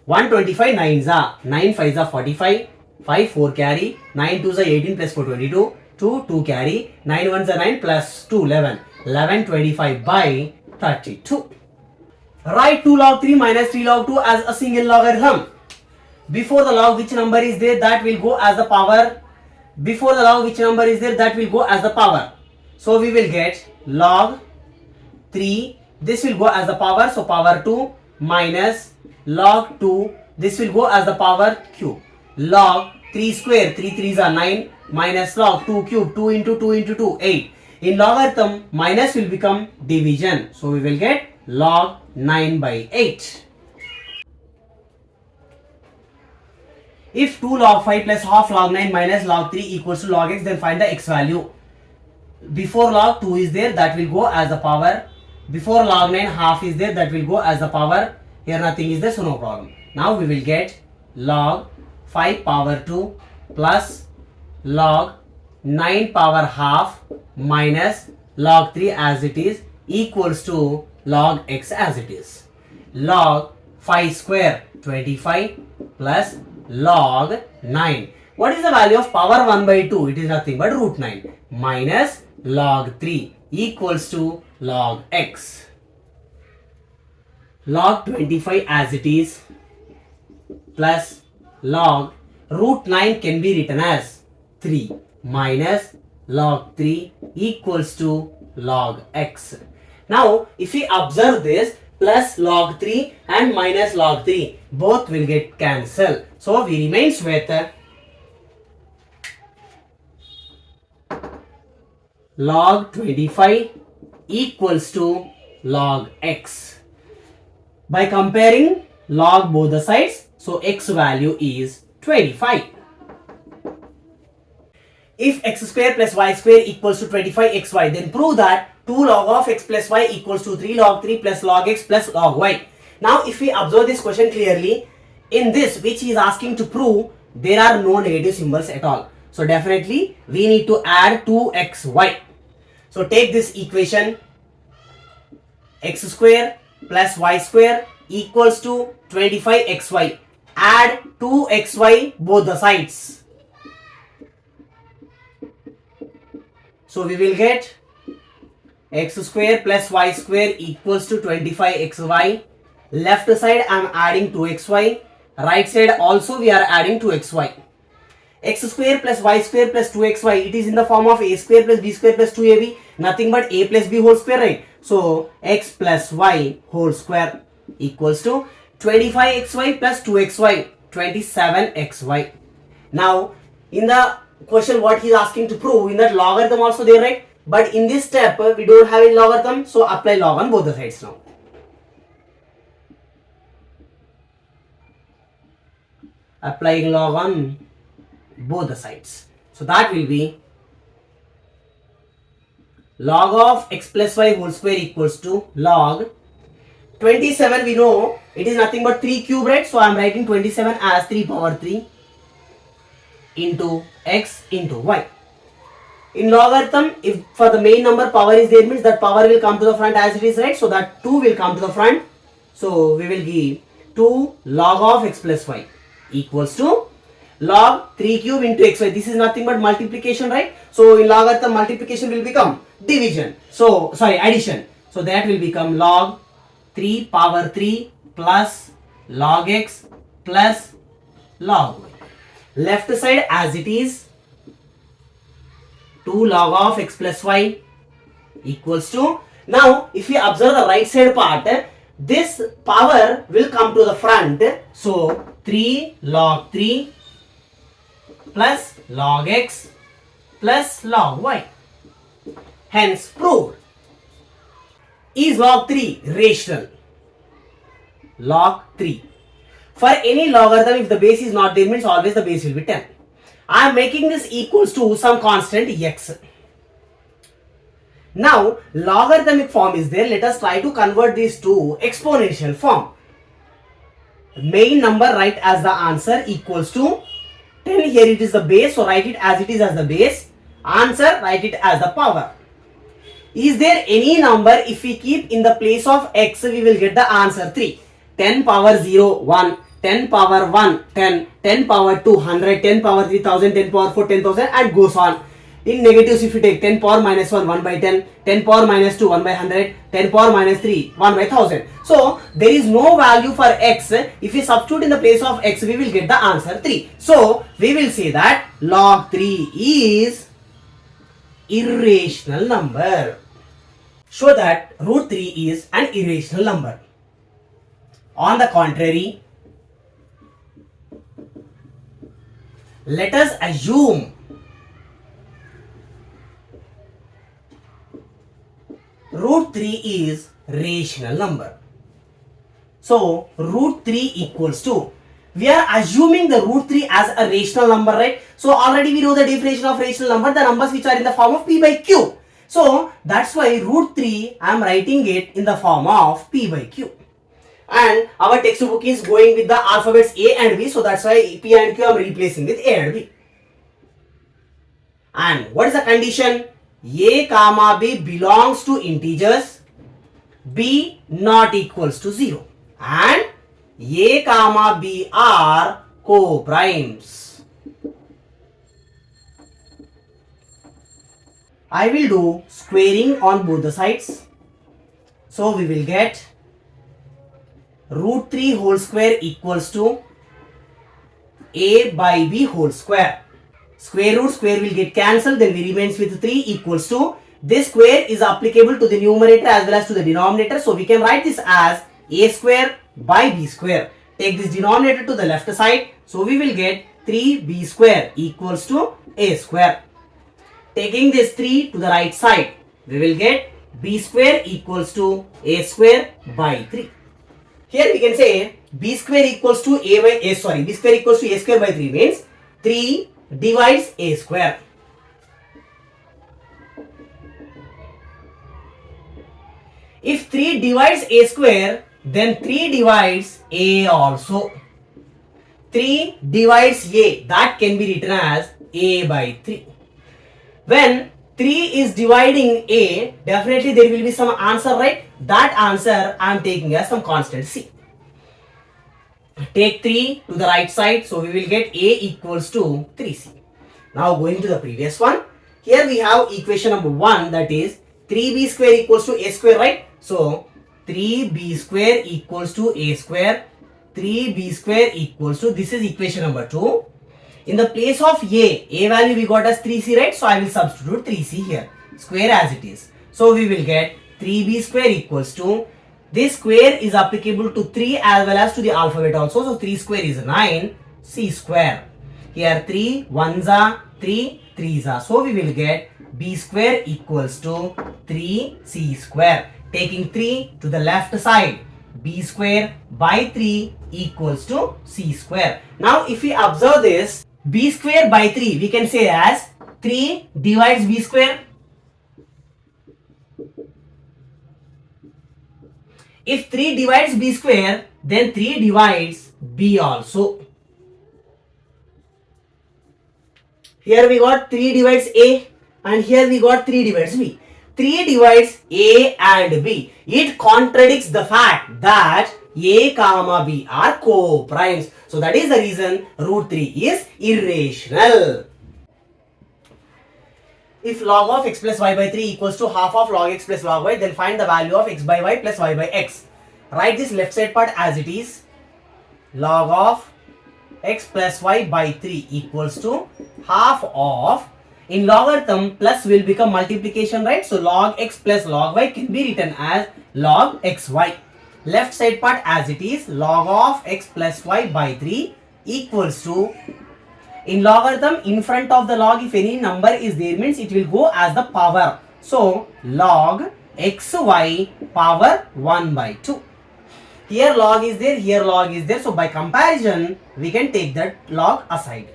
125 9s are 9 5s are 45, 5 4 carry, 9 2s are 18 plus 4 22, 2 2 carry, 9 1s are 9 plus 2 11, 11 25 by 32. Write 2 log 3 minus 3 log 2 as a single logarithm. Before the log, which number is there, that will go as the power. Before the log, which number is there, that will go as the power. So we will get log 3, this will go as the power, so power 2 minus log 2, this will go as the power cube. Log 3 square, 3 3s are 9 minus log 2 cube, 2 into 2 into 2, 8. In logarithm, minus will become division. So we will get log 9 by 8. If 2 log 5 plus half log 9 minus log 3 equals to log x, then find the x value. Before log 2 is there, that will go as the power. Before log 9 half is there, that will go as the power. Here nothing is there, so no problem. Now we will get log 5 power 2 plus log 9 power half minus log 3 as it is equals to log x as it is. Log 5 square 25 plus log 9. What is the value of power 1 by 2? It is nothing but root 9 minus log 3 equals to log x. Log 25 as it is plus log root 9 can be written as 3 minus log 3 equals to log x. Now if we observe this, plus log 3 and minus log 3 both will get cancelled. So we remains with log 25 equals to log x. By comparing log both the sides, so x value is 25. If x square plus y square equals to 25xy, then prove that 2 log of x plus y equals to 3 log 3 plus log x plus log y. Now if we observe this question clearly, in this which he is asking to prove, there are no negative symbols at all. So definitely we need to add 2xy. So take this equation, x square plus y square equals to 25xy. Add 2xy both the sides. So we will get x square plus y square equals to 25xy. Left side I am adding 2xy. Right side also we are adding 2xy. X square plus y square plus 2xy, it is in the form of a square plus b square plus 2ab. Nothing but a plus b whole square, right? So x plus y whole square equals to 25xy plus 2xy, 27xy. Now in the question what he is asking to prove, in that logarithm also there, right? But in this step we don't have a logarithm, so apply log on both the sides now. Applying log on both the sides. So that will be log of x plus y whole square equals to log 27. We know it is nothing but 3 cube, right? So I am writing 27 as 3 power 3 into x into y. In logarithm, if for the main number power is there, means that power will come to the front as it is, right? So that 2 will come to the front. So we will give 2 log of x plus y equals to log 3 cube into xy. This is nothing but multiplication, right? So in logarithm, multiplication will become division. So sorry, addition. So that will become log 3 power 3 plus log x plus log y. Left side as it is, 2 log of x plus y equals to, now if we observe the right side part, this power will come to the front. So 3 log 3 plus log x plus log y. Hence proved. Is log 3 rational? Log 3. For any logarithm, if the base is not there, means always the base will be 10. I am making this equals to some constant x. Now logarithmic form is there. Let us try to convert this to exponential form. Main number write as the answer equals to 10. Here it is the base, so write it as it is as the base. Answer, write it as the power. Is there any number if we keep in the place of x, we will get the answer 3. 10 power 0, 1, 10 power 1, 10, 10 power 2, 100, 10 power 3000, 10 power 4, 10,000 and goes on. In negatives, if you take 10 power minus 1, 1 by 10, 10 power minus 2, 1 by 100, 10 power minus 3, 1 by 1000. So there is no value for x. If we substitute in the place of x, we will get the answer 3. So we will say that log 3 is irrational number. Show that root 3 is an irrational number. On the contrary, let us assume root 3 is rational number. So root 3 equals to, we are assuming the root 3 as a rational number, right? So already we know the definition of rational number, the numbers which are in the form of p by q. So that's why root 3 I am writing it in the form of p by q. And our textbook is going with the alphabets A and B, so that's why P and Q I am replacing with A and B. And what is the condition? A comma B belongs to integers, B not equals to 0, and A comma B are co-primes. I will do squaring on both the sides. So we will get root 3 whole square equals to a by b whole square. Square will get cancelled, then we remains with 3 equals to, this square is applicable to the numerator as well as to the denominator. So we can write this as a square by b square. Take this denominator to the left side. So we will get 3b square equals to a square. Taking this 3 to the right side, we will get b square equals to a square by 3. Here we can say b square equals to b square equals to a square by 3 means 3 divides a square. If 3 divides a square, then 3 divides a also. 3 divides a, that can be written as a by 3. When 3 is dividing a, definitely there will be some answer, right? That answer I am taking as some constant c. Take 3 to the right side, so we will get a equals to 3c. Now going to the previous one. Here we have equation number 1, that is 3b square equals to a square, right? So 3b square equals to a square. 3b square equals to, this is equation number 2. In the place of a value we got as 3c, right? So I will substitute 3c here, square as it is. So we will get 3b square equals to, this square is applicable to 3 as well as to the alphabet also. So 3 square is 9, c square. Here 3 1s are 3, 3s are. So we will get b square equals to 3c square. Taking 3 to the left side, b square by 3 equals to c square. Now if we observe this, b square by 3 we can say as 3 divides b square. If 3 divides b square, then 3 divides b also. Here we got 3 divides a and here we got 3 divides b. 3 divides a and b. It contradicts the fact that a comma b are co-primes. So that is the reason root 3 is irrational. If log of x plus y by 3 equals to half of log x plus log y, then find the value of x by y plus y by x. Write this left side part as it is. Log of x plus y by 3 equals to half of, in logarithm plus will become multiplication, right? So log x plus log y can be written as log xy. Left side part as it is, log of x plus y by 3 equals to, in logarithm in front of the log if any number is there means it will go as the power. So log xy power 1 by 2. Here log is there, here log is there. So by comparison we can take that log aside.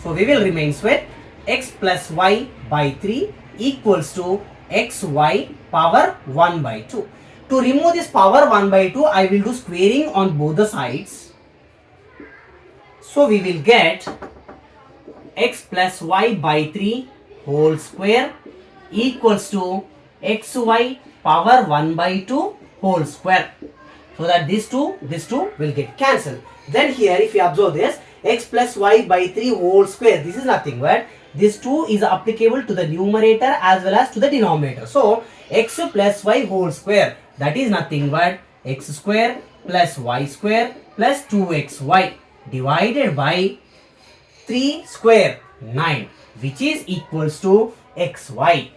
So we will remain with x plus y by 3 equals to xy power 1 by 2. To remove this power 1 by 2, I will do squaring on both the sides. So we will get x plus y by 3 whole square equals to xy power 1 by 2 whole square. So that these two will get cancelled. Then here if you observe this, x plus y by 3 whole square, this is nothing but this 2 is applicable to the numerator as well as to the denominator. So x plus y whole square, that is nothing but x square plus y square plus 2xy divided by 3 square 9, which is equals to xy.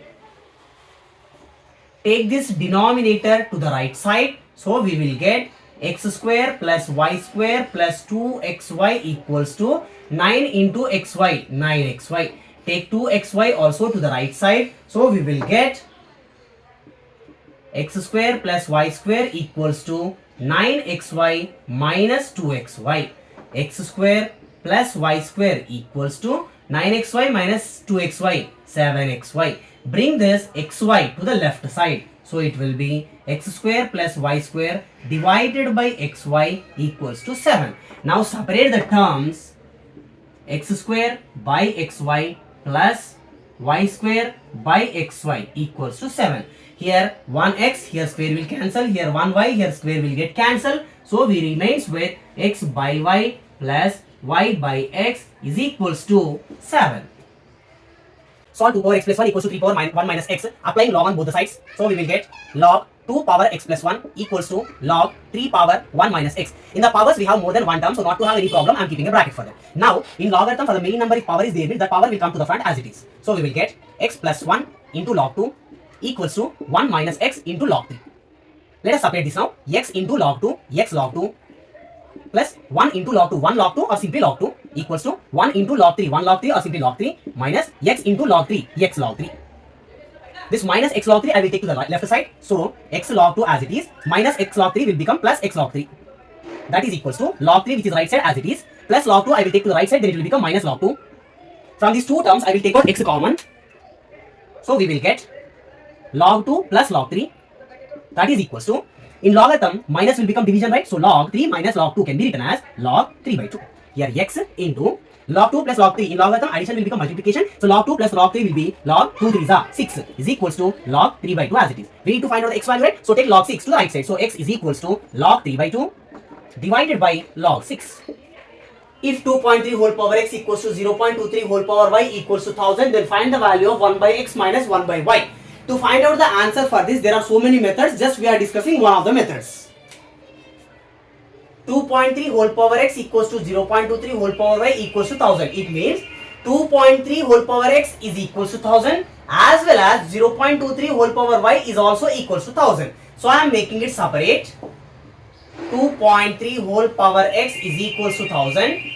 Take this denominator to the right side. So we will get x square plus y square plus 2xy equals to 9 into xy, 9xy. Take 2xy also to the right side. So we will get x square plus y square equals to 9xy minus 2xy. X square plus y square equals to 9xy minus 2xy, 7xy. Bring this xy to the left side. So it will be x square plus y square divided by xy equals to 7. Now separate the terms. X square by xy plus y square by xy equals to 7. Here 1x, here square will cancel. Here 1y, here square will get cancelled. So we remains with x by y plus y by x is equals to 7. Solve 2 power x plus 1 equals to 3 power 1 minus x. Applying log on both the sides. So we will get log 2 power x plus 1 equals to log 3 power 1 minus x. In the powers we have more than one term, so not to have any problem I am keeping a bracket for that. Now in logarithm for the main number if power is there means that power will come to the front as it is. So we will get x plus 1 into log 2 equals to 1 minus x into log 3. Let us separate this now. X into log 2, x log 2 plus 1 into log 2, 1 log 2 or simply log 2 equals to 1 into log 3, 1 log 3 or simply log 3 minus x into log 3, x log 3. This minus x log 3 I will take to the left side. So x log 2 as it is minus x log 3 will become plus x log 3. That is equals to log 3 which is right side as it is plus log 2 I will take to the right side, then it will become minus log 2. From these two terms I will take out x common. So we will get log 2 plus log 3. That is equals to, in logarithm minus will become division, right? So log 3 minus log 2 can be written as log 3 by 2. Here x into log 2 plus log 3. In logarithm addition will become multiplication. So log 2 plus log 3 will be log 2 3s are 6 is equals to log 3 by 2 as it is. We need to find out the x value, right? So take log 6 to the right side. So x is equals to log 3 by 2 divided by log 6. If 2.3 whole power x equals to 0.23 whole power y equals to 1000, then find the value of 1 by x minus 1 by y. To find out the answer for this, there are so many methods. Just we are discussing one of the methods. 2.3 whole power x equals to 0.23 whole power y equals to 1000. It means 2.3 whole power x is equals to 1000 as well as 0.23 whole power y is also equals to 1000. So I am making it separate. 2.3 whole power x is equals to 1000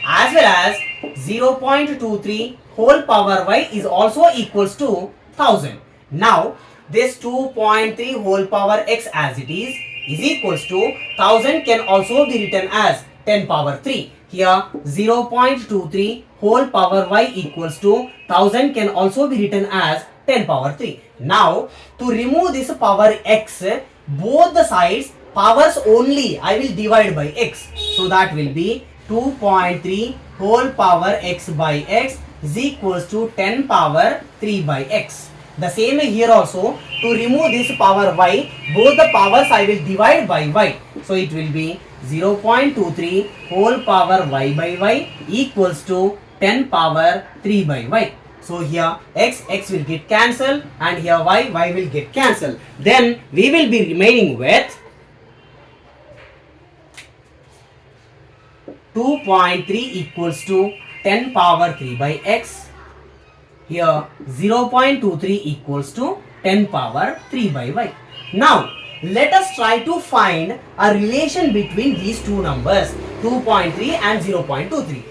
as well as 0.23 whole power y is also equals to 1000. Now this 2.3 whole power x as it is equals to 1000 can also be written as 10 power 3. Here 0.23 whole power y equals to 1000 can also be written as 10 power 3. Now to remove this power x, both the sides powers only I will divide by x. So that will be 2.3 whole power x by x is equals to 10 power 3 by x. The same here also, to remove this power y, both the powers I will divide by y. So it will be 0.23 whole power y by y equals to 10 power 3 by y. So here x will get cancelled and here y will get cancelled. Then we will be remaining with 2.3 equals to 10 power 3 by x. Here 0.23 equals to 10 power 3 by y. Now let us try to find a relation between these two numbers 2.3 and 0.23.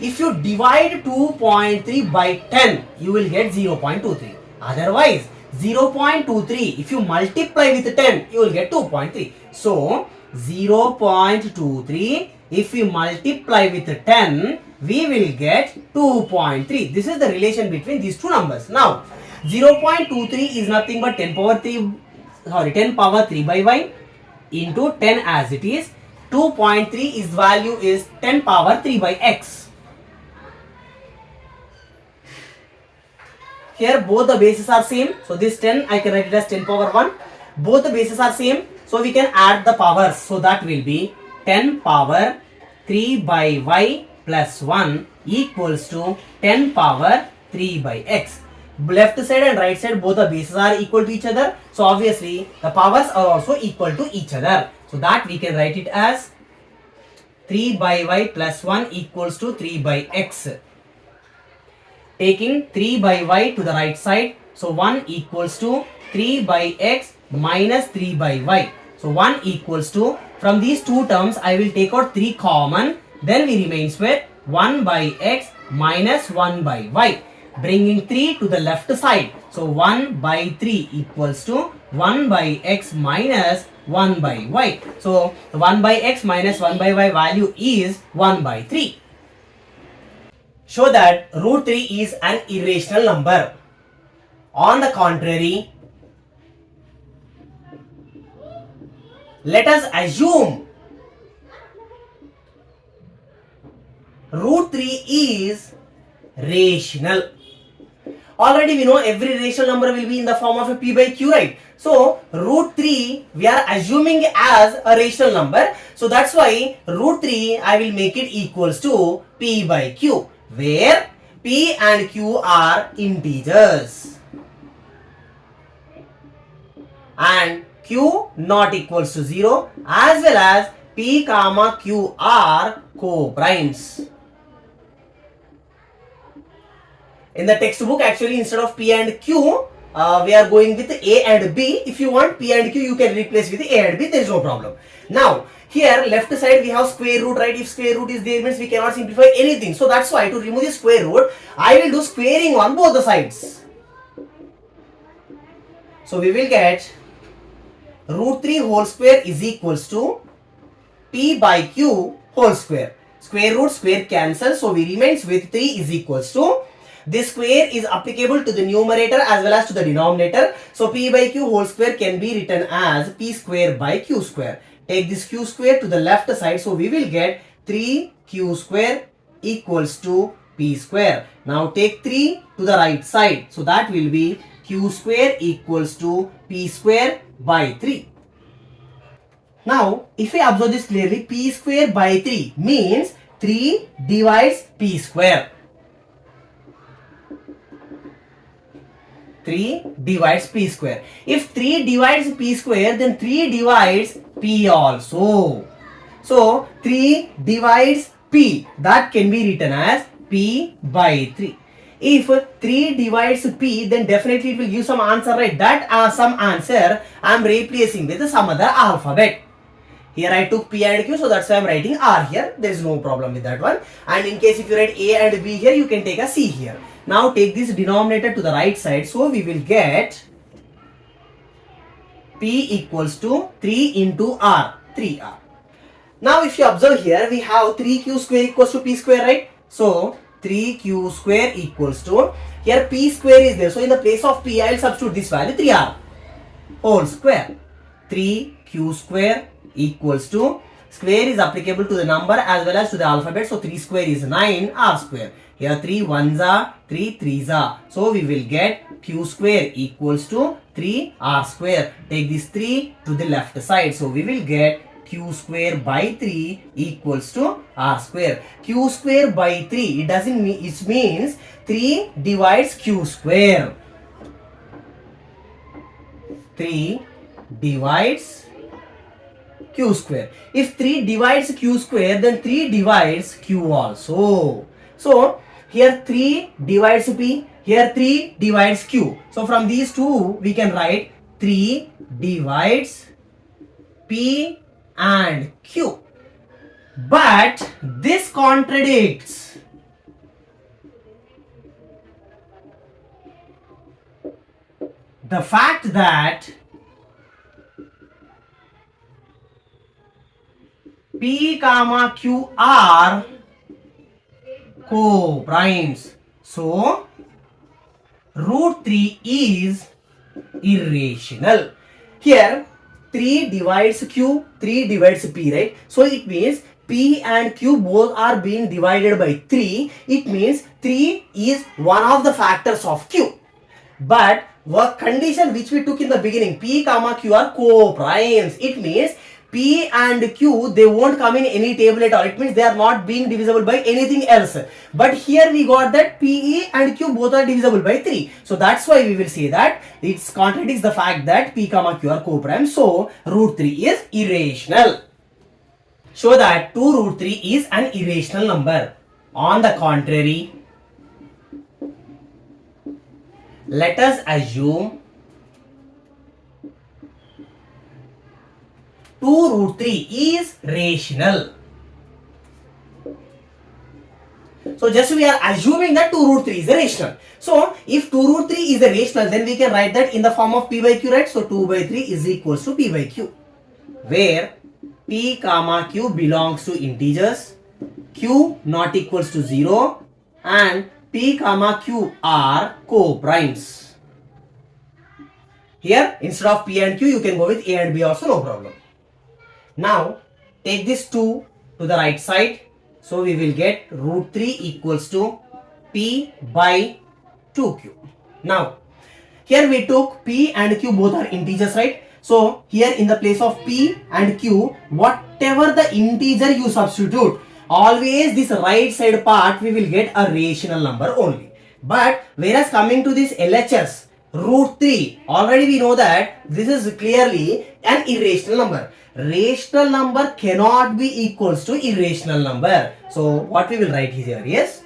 If you divide 2.3 by 10, you will get 0.23. Otherwise 0.23 if you multiply with 10, you will get 2.3. So 0.23 if we multiply with 10, we will get 2.3. This is the relation between these two numbers. Now 0.23 is nothing but 10 power 3 by y into 10 as it is. 2.3 is value is 10 power 3 by x. Here both the bases are same. So this 10 I can write it as 10 power 1. Both the bases are same. So we can add the powers. So that will be 10 power 3 by y plus 1 equals to 10 power 3 by x. Left side and right side both the bases are equal to each other. So obviously the powers are also equal to each other. So that we can write it as 3 by y plus 1 equals to 3 by x. Taking 3 by y to the right side. So 1 equals to 3 by x minus 3 by y. So 1 equals to, from these two terms I will take out 3 common. Then we remains with 1 by x minus 1 by y. Bringing 3 to the left side. So 1 by 3 equals to 1 by x minus 1 by y. So 1 by x minus 1 by y value is 1 by 3. Show that root 3 is an irrational number. On the contrary, let us assume root 3 is rational. Already we know every rational number will be in the form of a p by q, right? So root 3 we are assuming as a rational number. So that's why root 3 I will make it equals to p by q, where p and q are integers and q not equals to 0, as well as p comma q are co-primes. In the textbook actually instead of p and q we are going with A and B. If you want P and Q, you can replace with A and B. There is no problem. Now, here left side we have square root, right? If square root is there, means we cannot simplify anything. So that's why to remove the square root, I will do squaring on both the sides. So we will get root 3 whole square is equals to P by Q whole square. Square root square cancel, so we remains with 3 is equals to, this square is applicable to the numerator as well as to the denominator. So P by Q whole square can be written as P square by Q square. Take this Q square to the left side, so we will get 3Q square equals to P square. Now take 3 to the right side, so that will be Q square equals to P square by 3. Now, if we observe this clearly, P square by 3 means 3 divides P square. 3 divides P square. If 3 divides P square, then 3 divides P also. So, 3 divides P. That can be written as P by 3. If 3 divides P, then definitely it will give some answer, right? That some answer I am replacing with some other alphabet. Here I took P and Q, so that's why I am writing R here. There is no problem with that one. And in case if you write A and B here, you can take a C here. Now take this denominator to the right side, so we will get P equals to 3 into R, 3R. Now if you observe here, we have 3Q square equals to P square, right? So 3Q square equals to, here P square is there, so in the place of P I will substitute this value 3R whole square. 3Q square equals to, square is applicable to the number as well as to the alphabet, so 3 square is 9, R square. Here 3 ones are, 3 threes are, so we will get Q square equals to 3 R square. Take this 3 to the left side, so we will get Q square by 3 equals to R square. Q square by 3, it doesn't mean, it means 3 divides Q square. 3 divides Q square. If 3 divides Q square, then 3 divides Q also. So here 3 divides P, here 3 divides Q. So from these two we can write 3 divides P and Q. But this contradicts. The fact that P comma Q are co-primes. So root 3 is irrational. Here 3 divides Q, 3 divides P, right? So it means P and Q both are being divided by 3. It means 3 is one of the factors of Q. But what condition which we took in the beginning, P comma Q are co-primes. It means P and Q, they won't come in any table at all. It means they are not being divisible by anything else. But here we got that P and Q both are divisible by 3. So that's why we will say that it contradicts the fact that P comma Q are co-prime. So root 3 is irrational. Show that 2 root 3 is an irrational number. On the contrary, let us assume 2 root 3 is rational. So just we are assuming that 2 root 3 is a rational. So if 2 root 3 is a rational, then we can write that in the form of P by Q, right? So 2 by 3 is equals to P by Q, where P comma Q belongs to integers, Q not equals to 0, and P comma Q are co-primes. Here instead of P and Q, you can go with A and B also, no problem. Now take this 2 to the right side, so we will get root 3 equals to P by 2Q. Now here we took P and Q both are integers, right? So here in the place of P and Q, whatever the integer you substitute, always this right side part we will get a rational number only. But whereas coming to this LHS, root 3, already we know that this is clearly an irrational number. Rational number cannot be equals to irrational number. So what we will write here is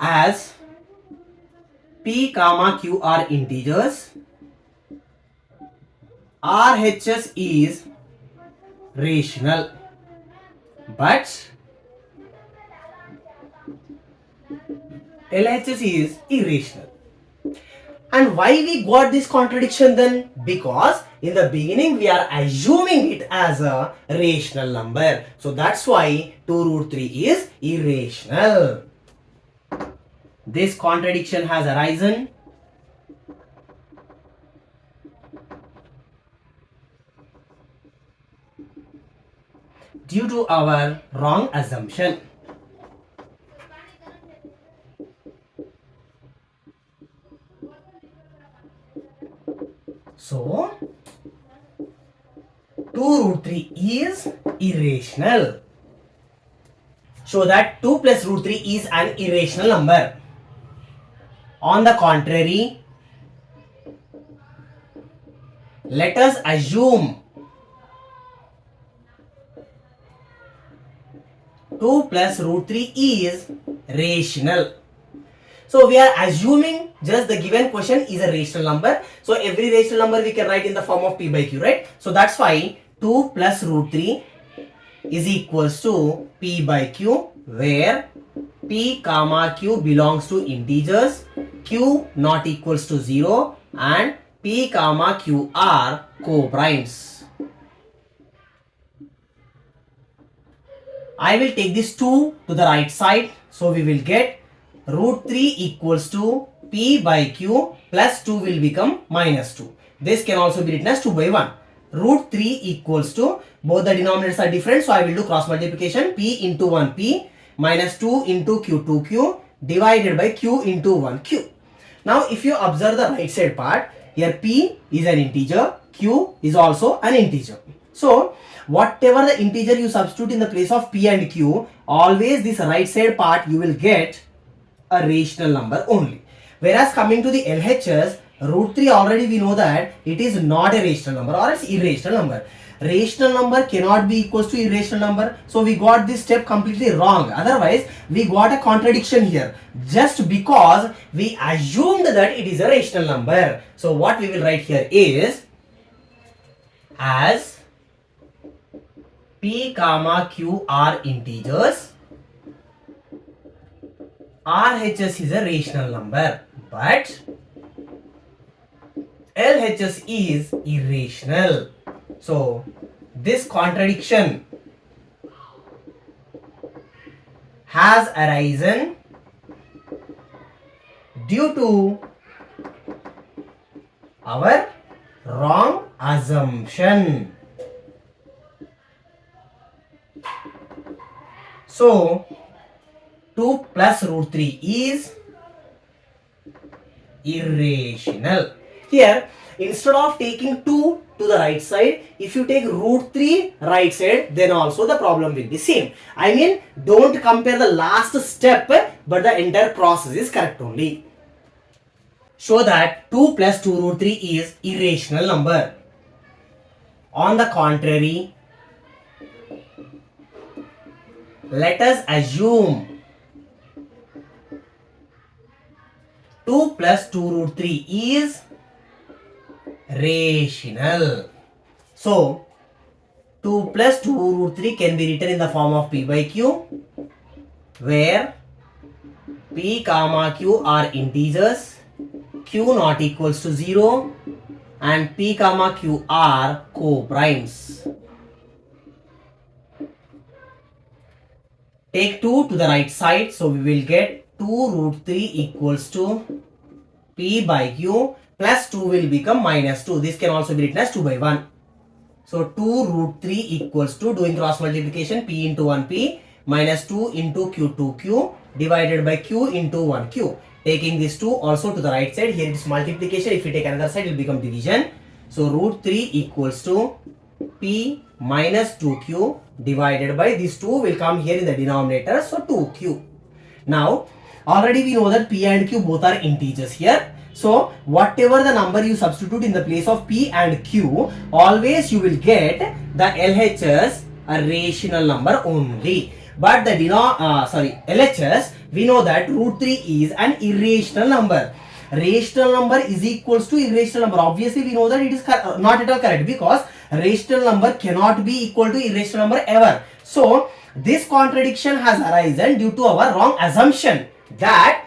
as P comma Q are integers, RHS is rational, but LHS is irrational. And why we got this contradiction then? Because in the beginning we are assuming it as a rational number. So that's why 2 root 3 is irrational. This contradiction has arisen due to our wrong assumption. So 2 root 3 is irrational. So that 2 plus root 3 is an irrational number. On the contrary, let us assume 2 plus root 3 is rational. So we are assuming just the given question is a rational number. So every rational number we can write in the form of P by Q, right? So that's why 2 plus root 3 is equals to P by Q, where P comma Q belongs to integers, Q not equals to 0, and P comma Q are co-primes. I will take this 2 to the right side. So we will get root 3 equals to P by Q plus 2 will become minus 2. This can also be written as 2 by 1. Root 3 equals to, both the denominators are different, so I will do cross multiplication. P into 1P minus 2 into Q 2Q divided by Q into 1Q. Now if you observe the right side part, here P is an integer, Q is also an integer. So whatever the integer you substitute in the place of P and Q, always this right side part you will get a rational number only. Whereas coming to the LHS, root 3 already we know that it is not a rational number or it's irrational number. Rational number cannot be equals to irrational number. So we got this step completely wrong. Otherwise, we got a contradiction here just because we assumed that it is a rational number. So what we will write here is as P comma Q are integers, RHS is a rational number, but LHS is irrational. So this contradiction has arisen due to our wrong assumption. So 2 plus root 3 is irrational. Here, instead of taking 2 to the right side, if you take root 3 right side, then also the problem will be same. I mean, don't compare the last step, but the entire process is correct only. Show that 2 plus 2 root 3 is irrational number. On the contrary, let us assume 2 plus 2 root 3 is rational. So 2 plus 2 root 3 can be written in the form of P by Q, where P comma Q are integers, Q not equals to 0, and P comma Q are co-primes. Take 2 to the right side, so we will get 2 root 3 equals to P by Q plus 2 will become minus 2. This can also be written as 2 by 1. So 2 root 3 equals to, doing cross multiplication, P into 1P minus 2 into Q 2Q divided by Q into 1Q. Taking this 2 also to the right side, here it is multiplication. If you take another side, it will become division. So root 3 equals to P minus 2Q divided by this 2 will come here in the denominator, so 2Q. Now already we know that P and Q both are integers here. So whatever the number you substitute in the place of P and Q, always you will get the LHS a rational number only. But the LHS, we know that root 3 is an irrational number. Rational number is equals to irrational number. Obviously, we know that it is not at all correct, because rational number cannot be equal to irrational number ever. So, this contradiction has arisen due to our wrong assumption that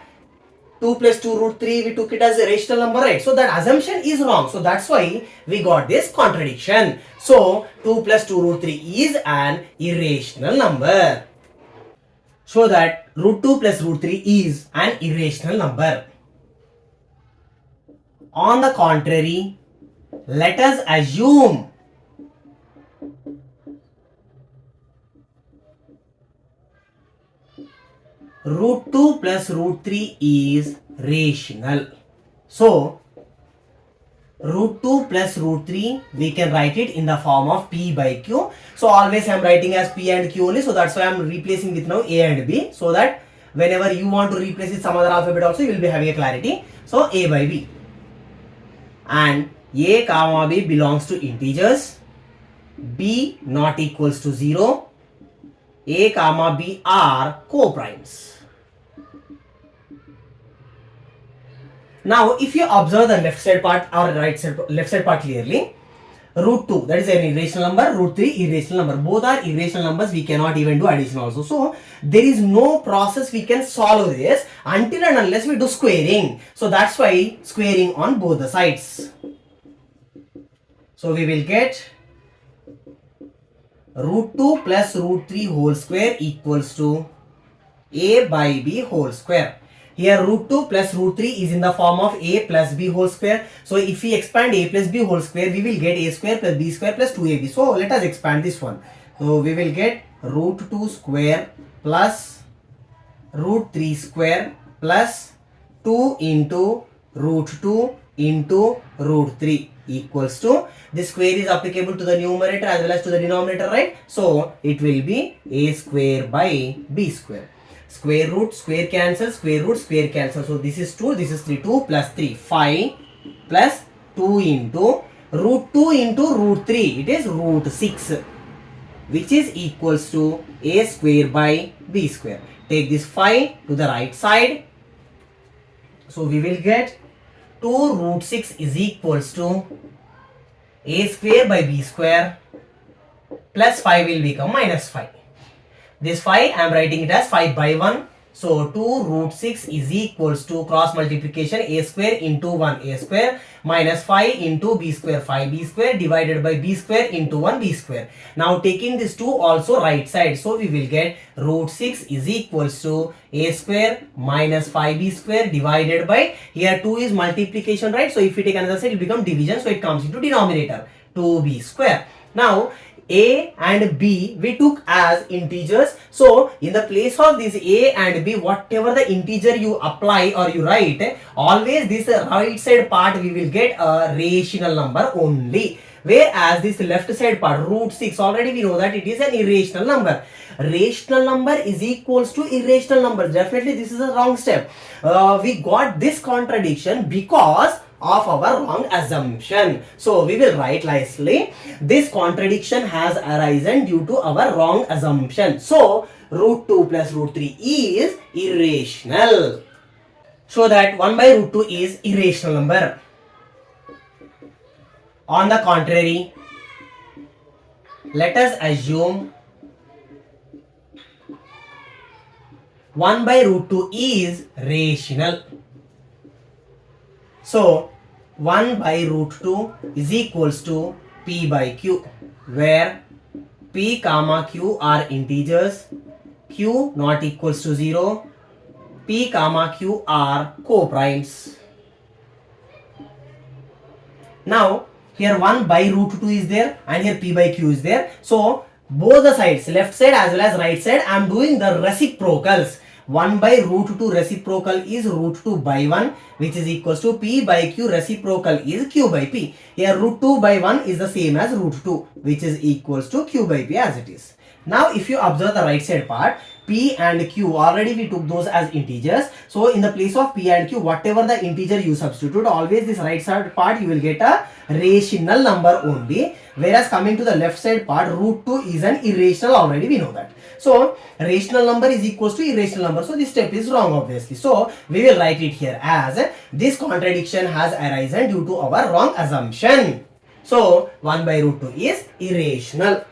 2 plus 2 root 3, we took it as a rational number, right? So that assumption is wrong. So that's why we got this contradiction. So 2 plus 2 root 3 is an irrational number. So that root 2 plus root 3 is an irrational number. On the contrary, let us assume root 2 plus root 3 is rational. So, root 2 plus root 3, we can write it in the form of P by Q. So, always I am writing as P and Q only. So, that's why I am replacing with now A and B. So that whenever you want to replace with some other alphabet also, you will be having a clarity. So, A by B. And A comma B belongs to integers. B not equals to 0. A comma B are co-primes. Now, if you observe the left side part or left side part clearly, root 2, that is an irrational number, root 3 irrational number. Both are irrational numbers. We cannot even do addition also. So, there is no process we can solve this until and unless we do squaring. So, that's why squaring on both the sides. So, we will get root 2 plus root 3 whole square equals to A by B whole square. Here root 2 plus root 3 is in the form of A plus B whole square. So if we expand A plus B whole square, we will get A square plus B square plus 2AB. So let us expand this one. So we will get root 2 square plus root 3 square plus 2 into root 2 into root 3 equals to, this square is applicable to the numerator as well as to the denominator, right? So it will be A square by B square. Square root, square cancel, square root, square cancel. So this is 2, this is 3. 2 plus 3, 5 plus 2 into root 2 into root 3. It is root 6, which is equals to A square by B square. Take this 5 to the right side. So we will get 2 root 6 is equals to A square by B square plus 5 will become minus 5. This 5 I am writing it as 5 by 1. So 2 root 6 is equals to cross multiplication A square into 1 A square minus 5 into B square 5B square divided by B square into 1 B square. Now taking this 2 also right side. So we will get root 6 is equals to A square minus 5B square divided by, here 2 is multiplication, right? So if we take another side, it will become division. So it comes into denominator 2B square. Now A and B we took as integers. So in the place of this A and B, whatever the integer you apply or you write, always this right side part we will get a rational number only. Whereas this left side part, root 6, already we know that it is an irrational number. Rational number is equals to irrational number. Definitely this is a wrong step. We got this contradiction because of our wrong assumption. So we will write nicely, this contradiction has arisen due to our wrong assumption. So root 2 plus root 3 is irrational. So that 1 by root 2 is irrational number. On the contrary, let us assume 1 by root 2 is rational. So 1 by root 2 is equals to P by Q, where P comma Q are integers, Q not equals to 0, P comma Q are co-primes. Now here 1 by root 2 is there and here P by Q is there. So both the sides, left side as well as right side, I am doing the reciprocals. 1 by root 2 reciprocal is root 2 by 1, which is equals to P by Q reciprocal is Q by P. Here root 2 by 1 is the same as root 2, which is equals to Q by P as it is. Now if you observe the right side part, P and Q, already we took those as integers. So in the place of P and Q, whatever the integer you substitute, always this right side part you will get a rational number only. Whereas coming to the left side part, root 2 is an irrational, already we know that. So rational number is equals to irrational number. So this step is wrong obviously. So we will write it here as this contradiction has arisen due to our wrong assumption. So 1 by root 2 is irrational.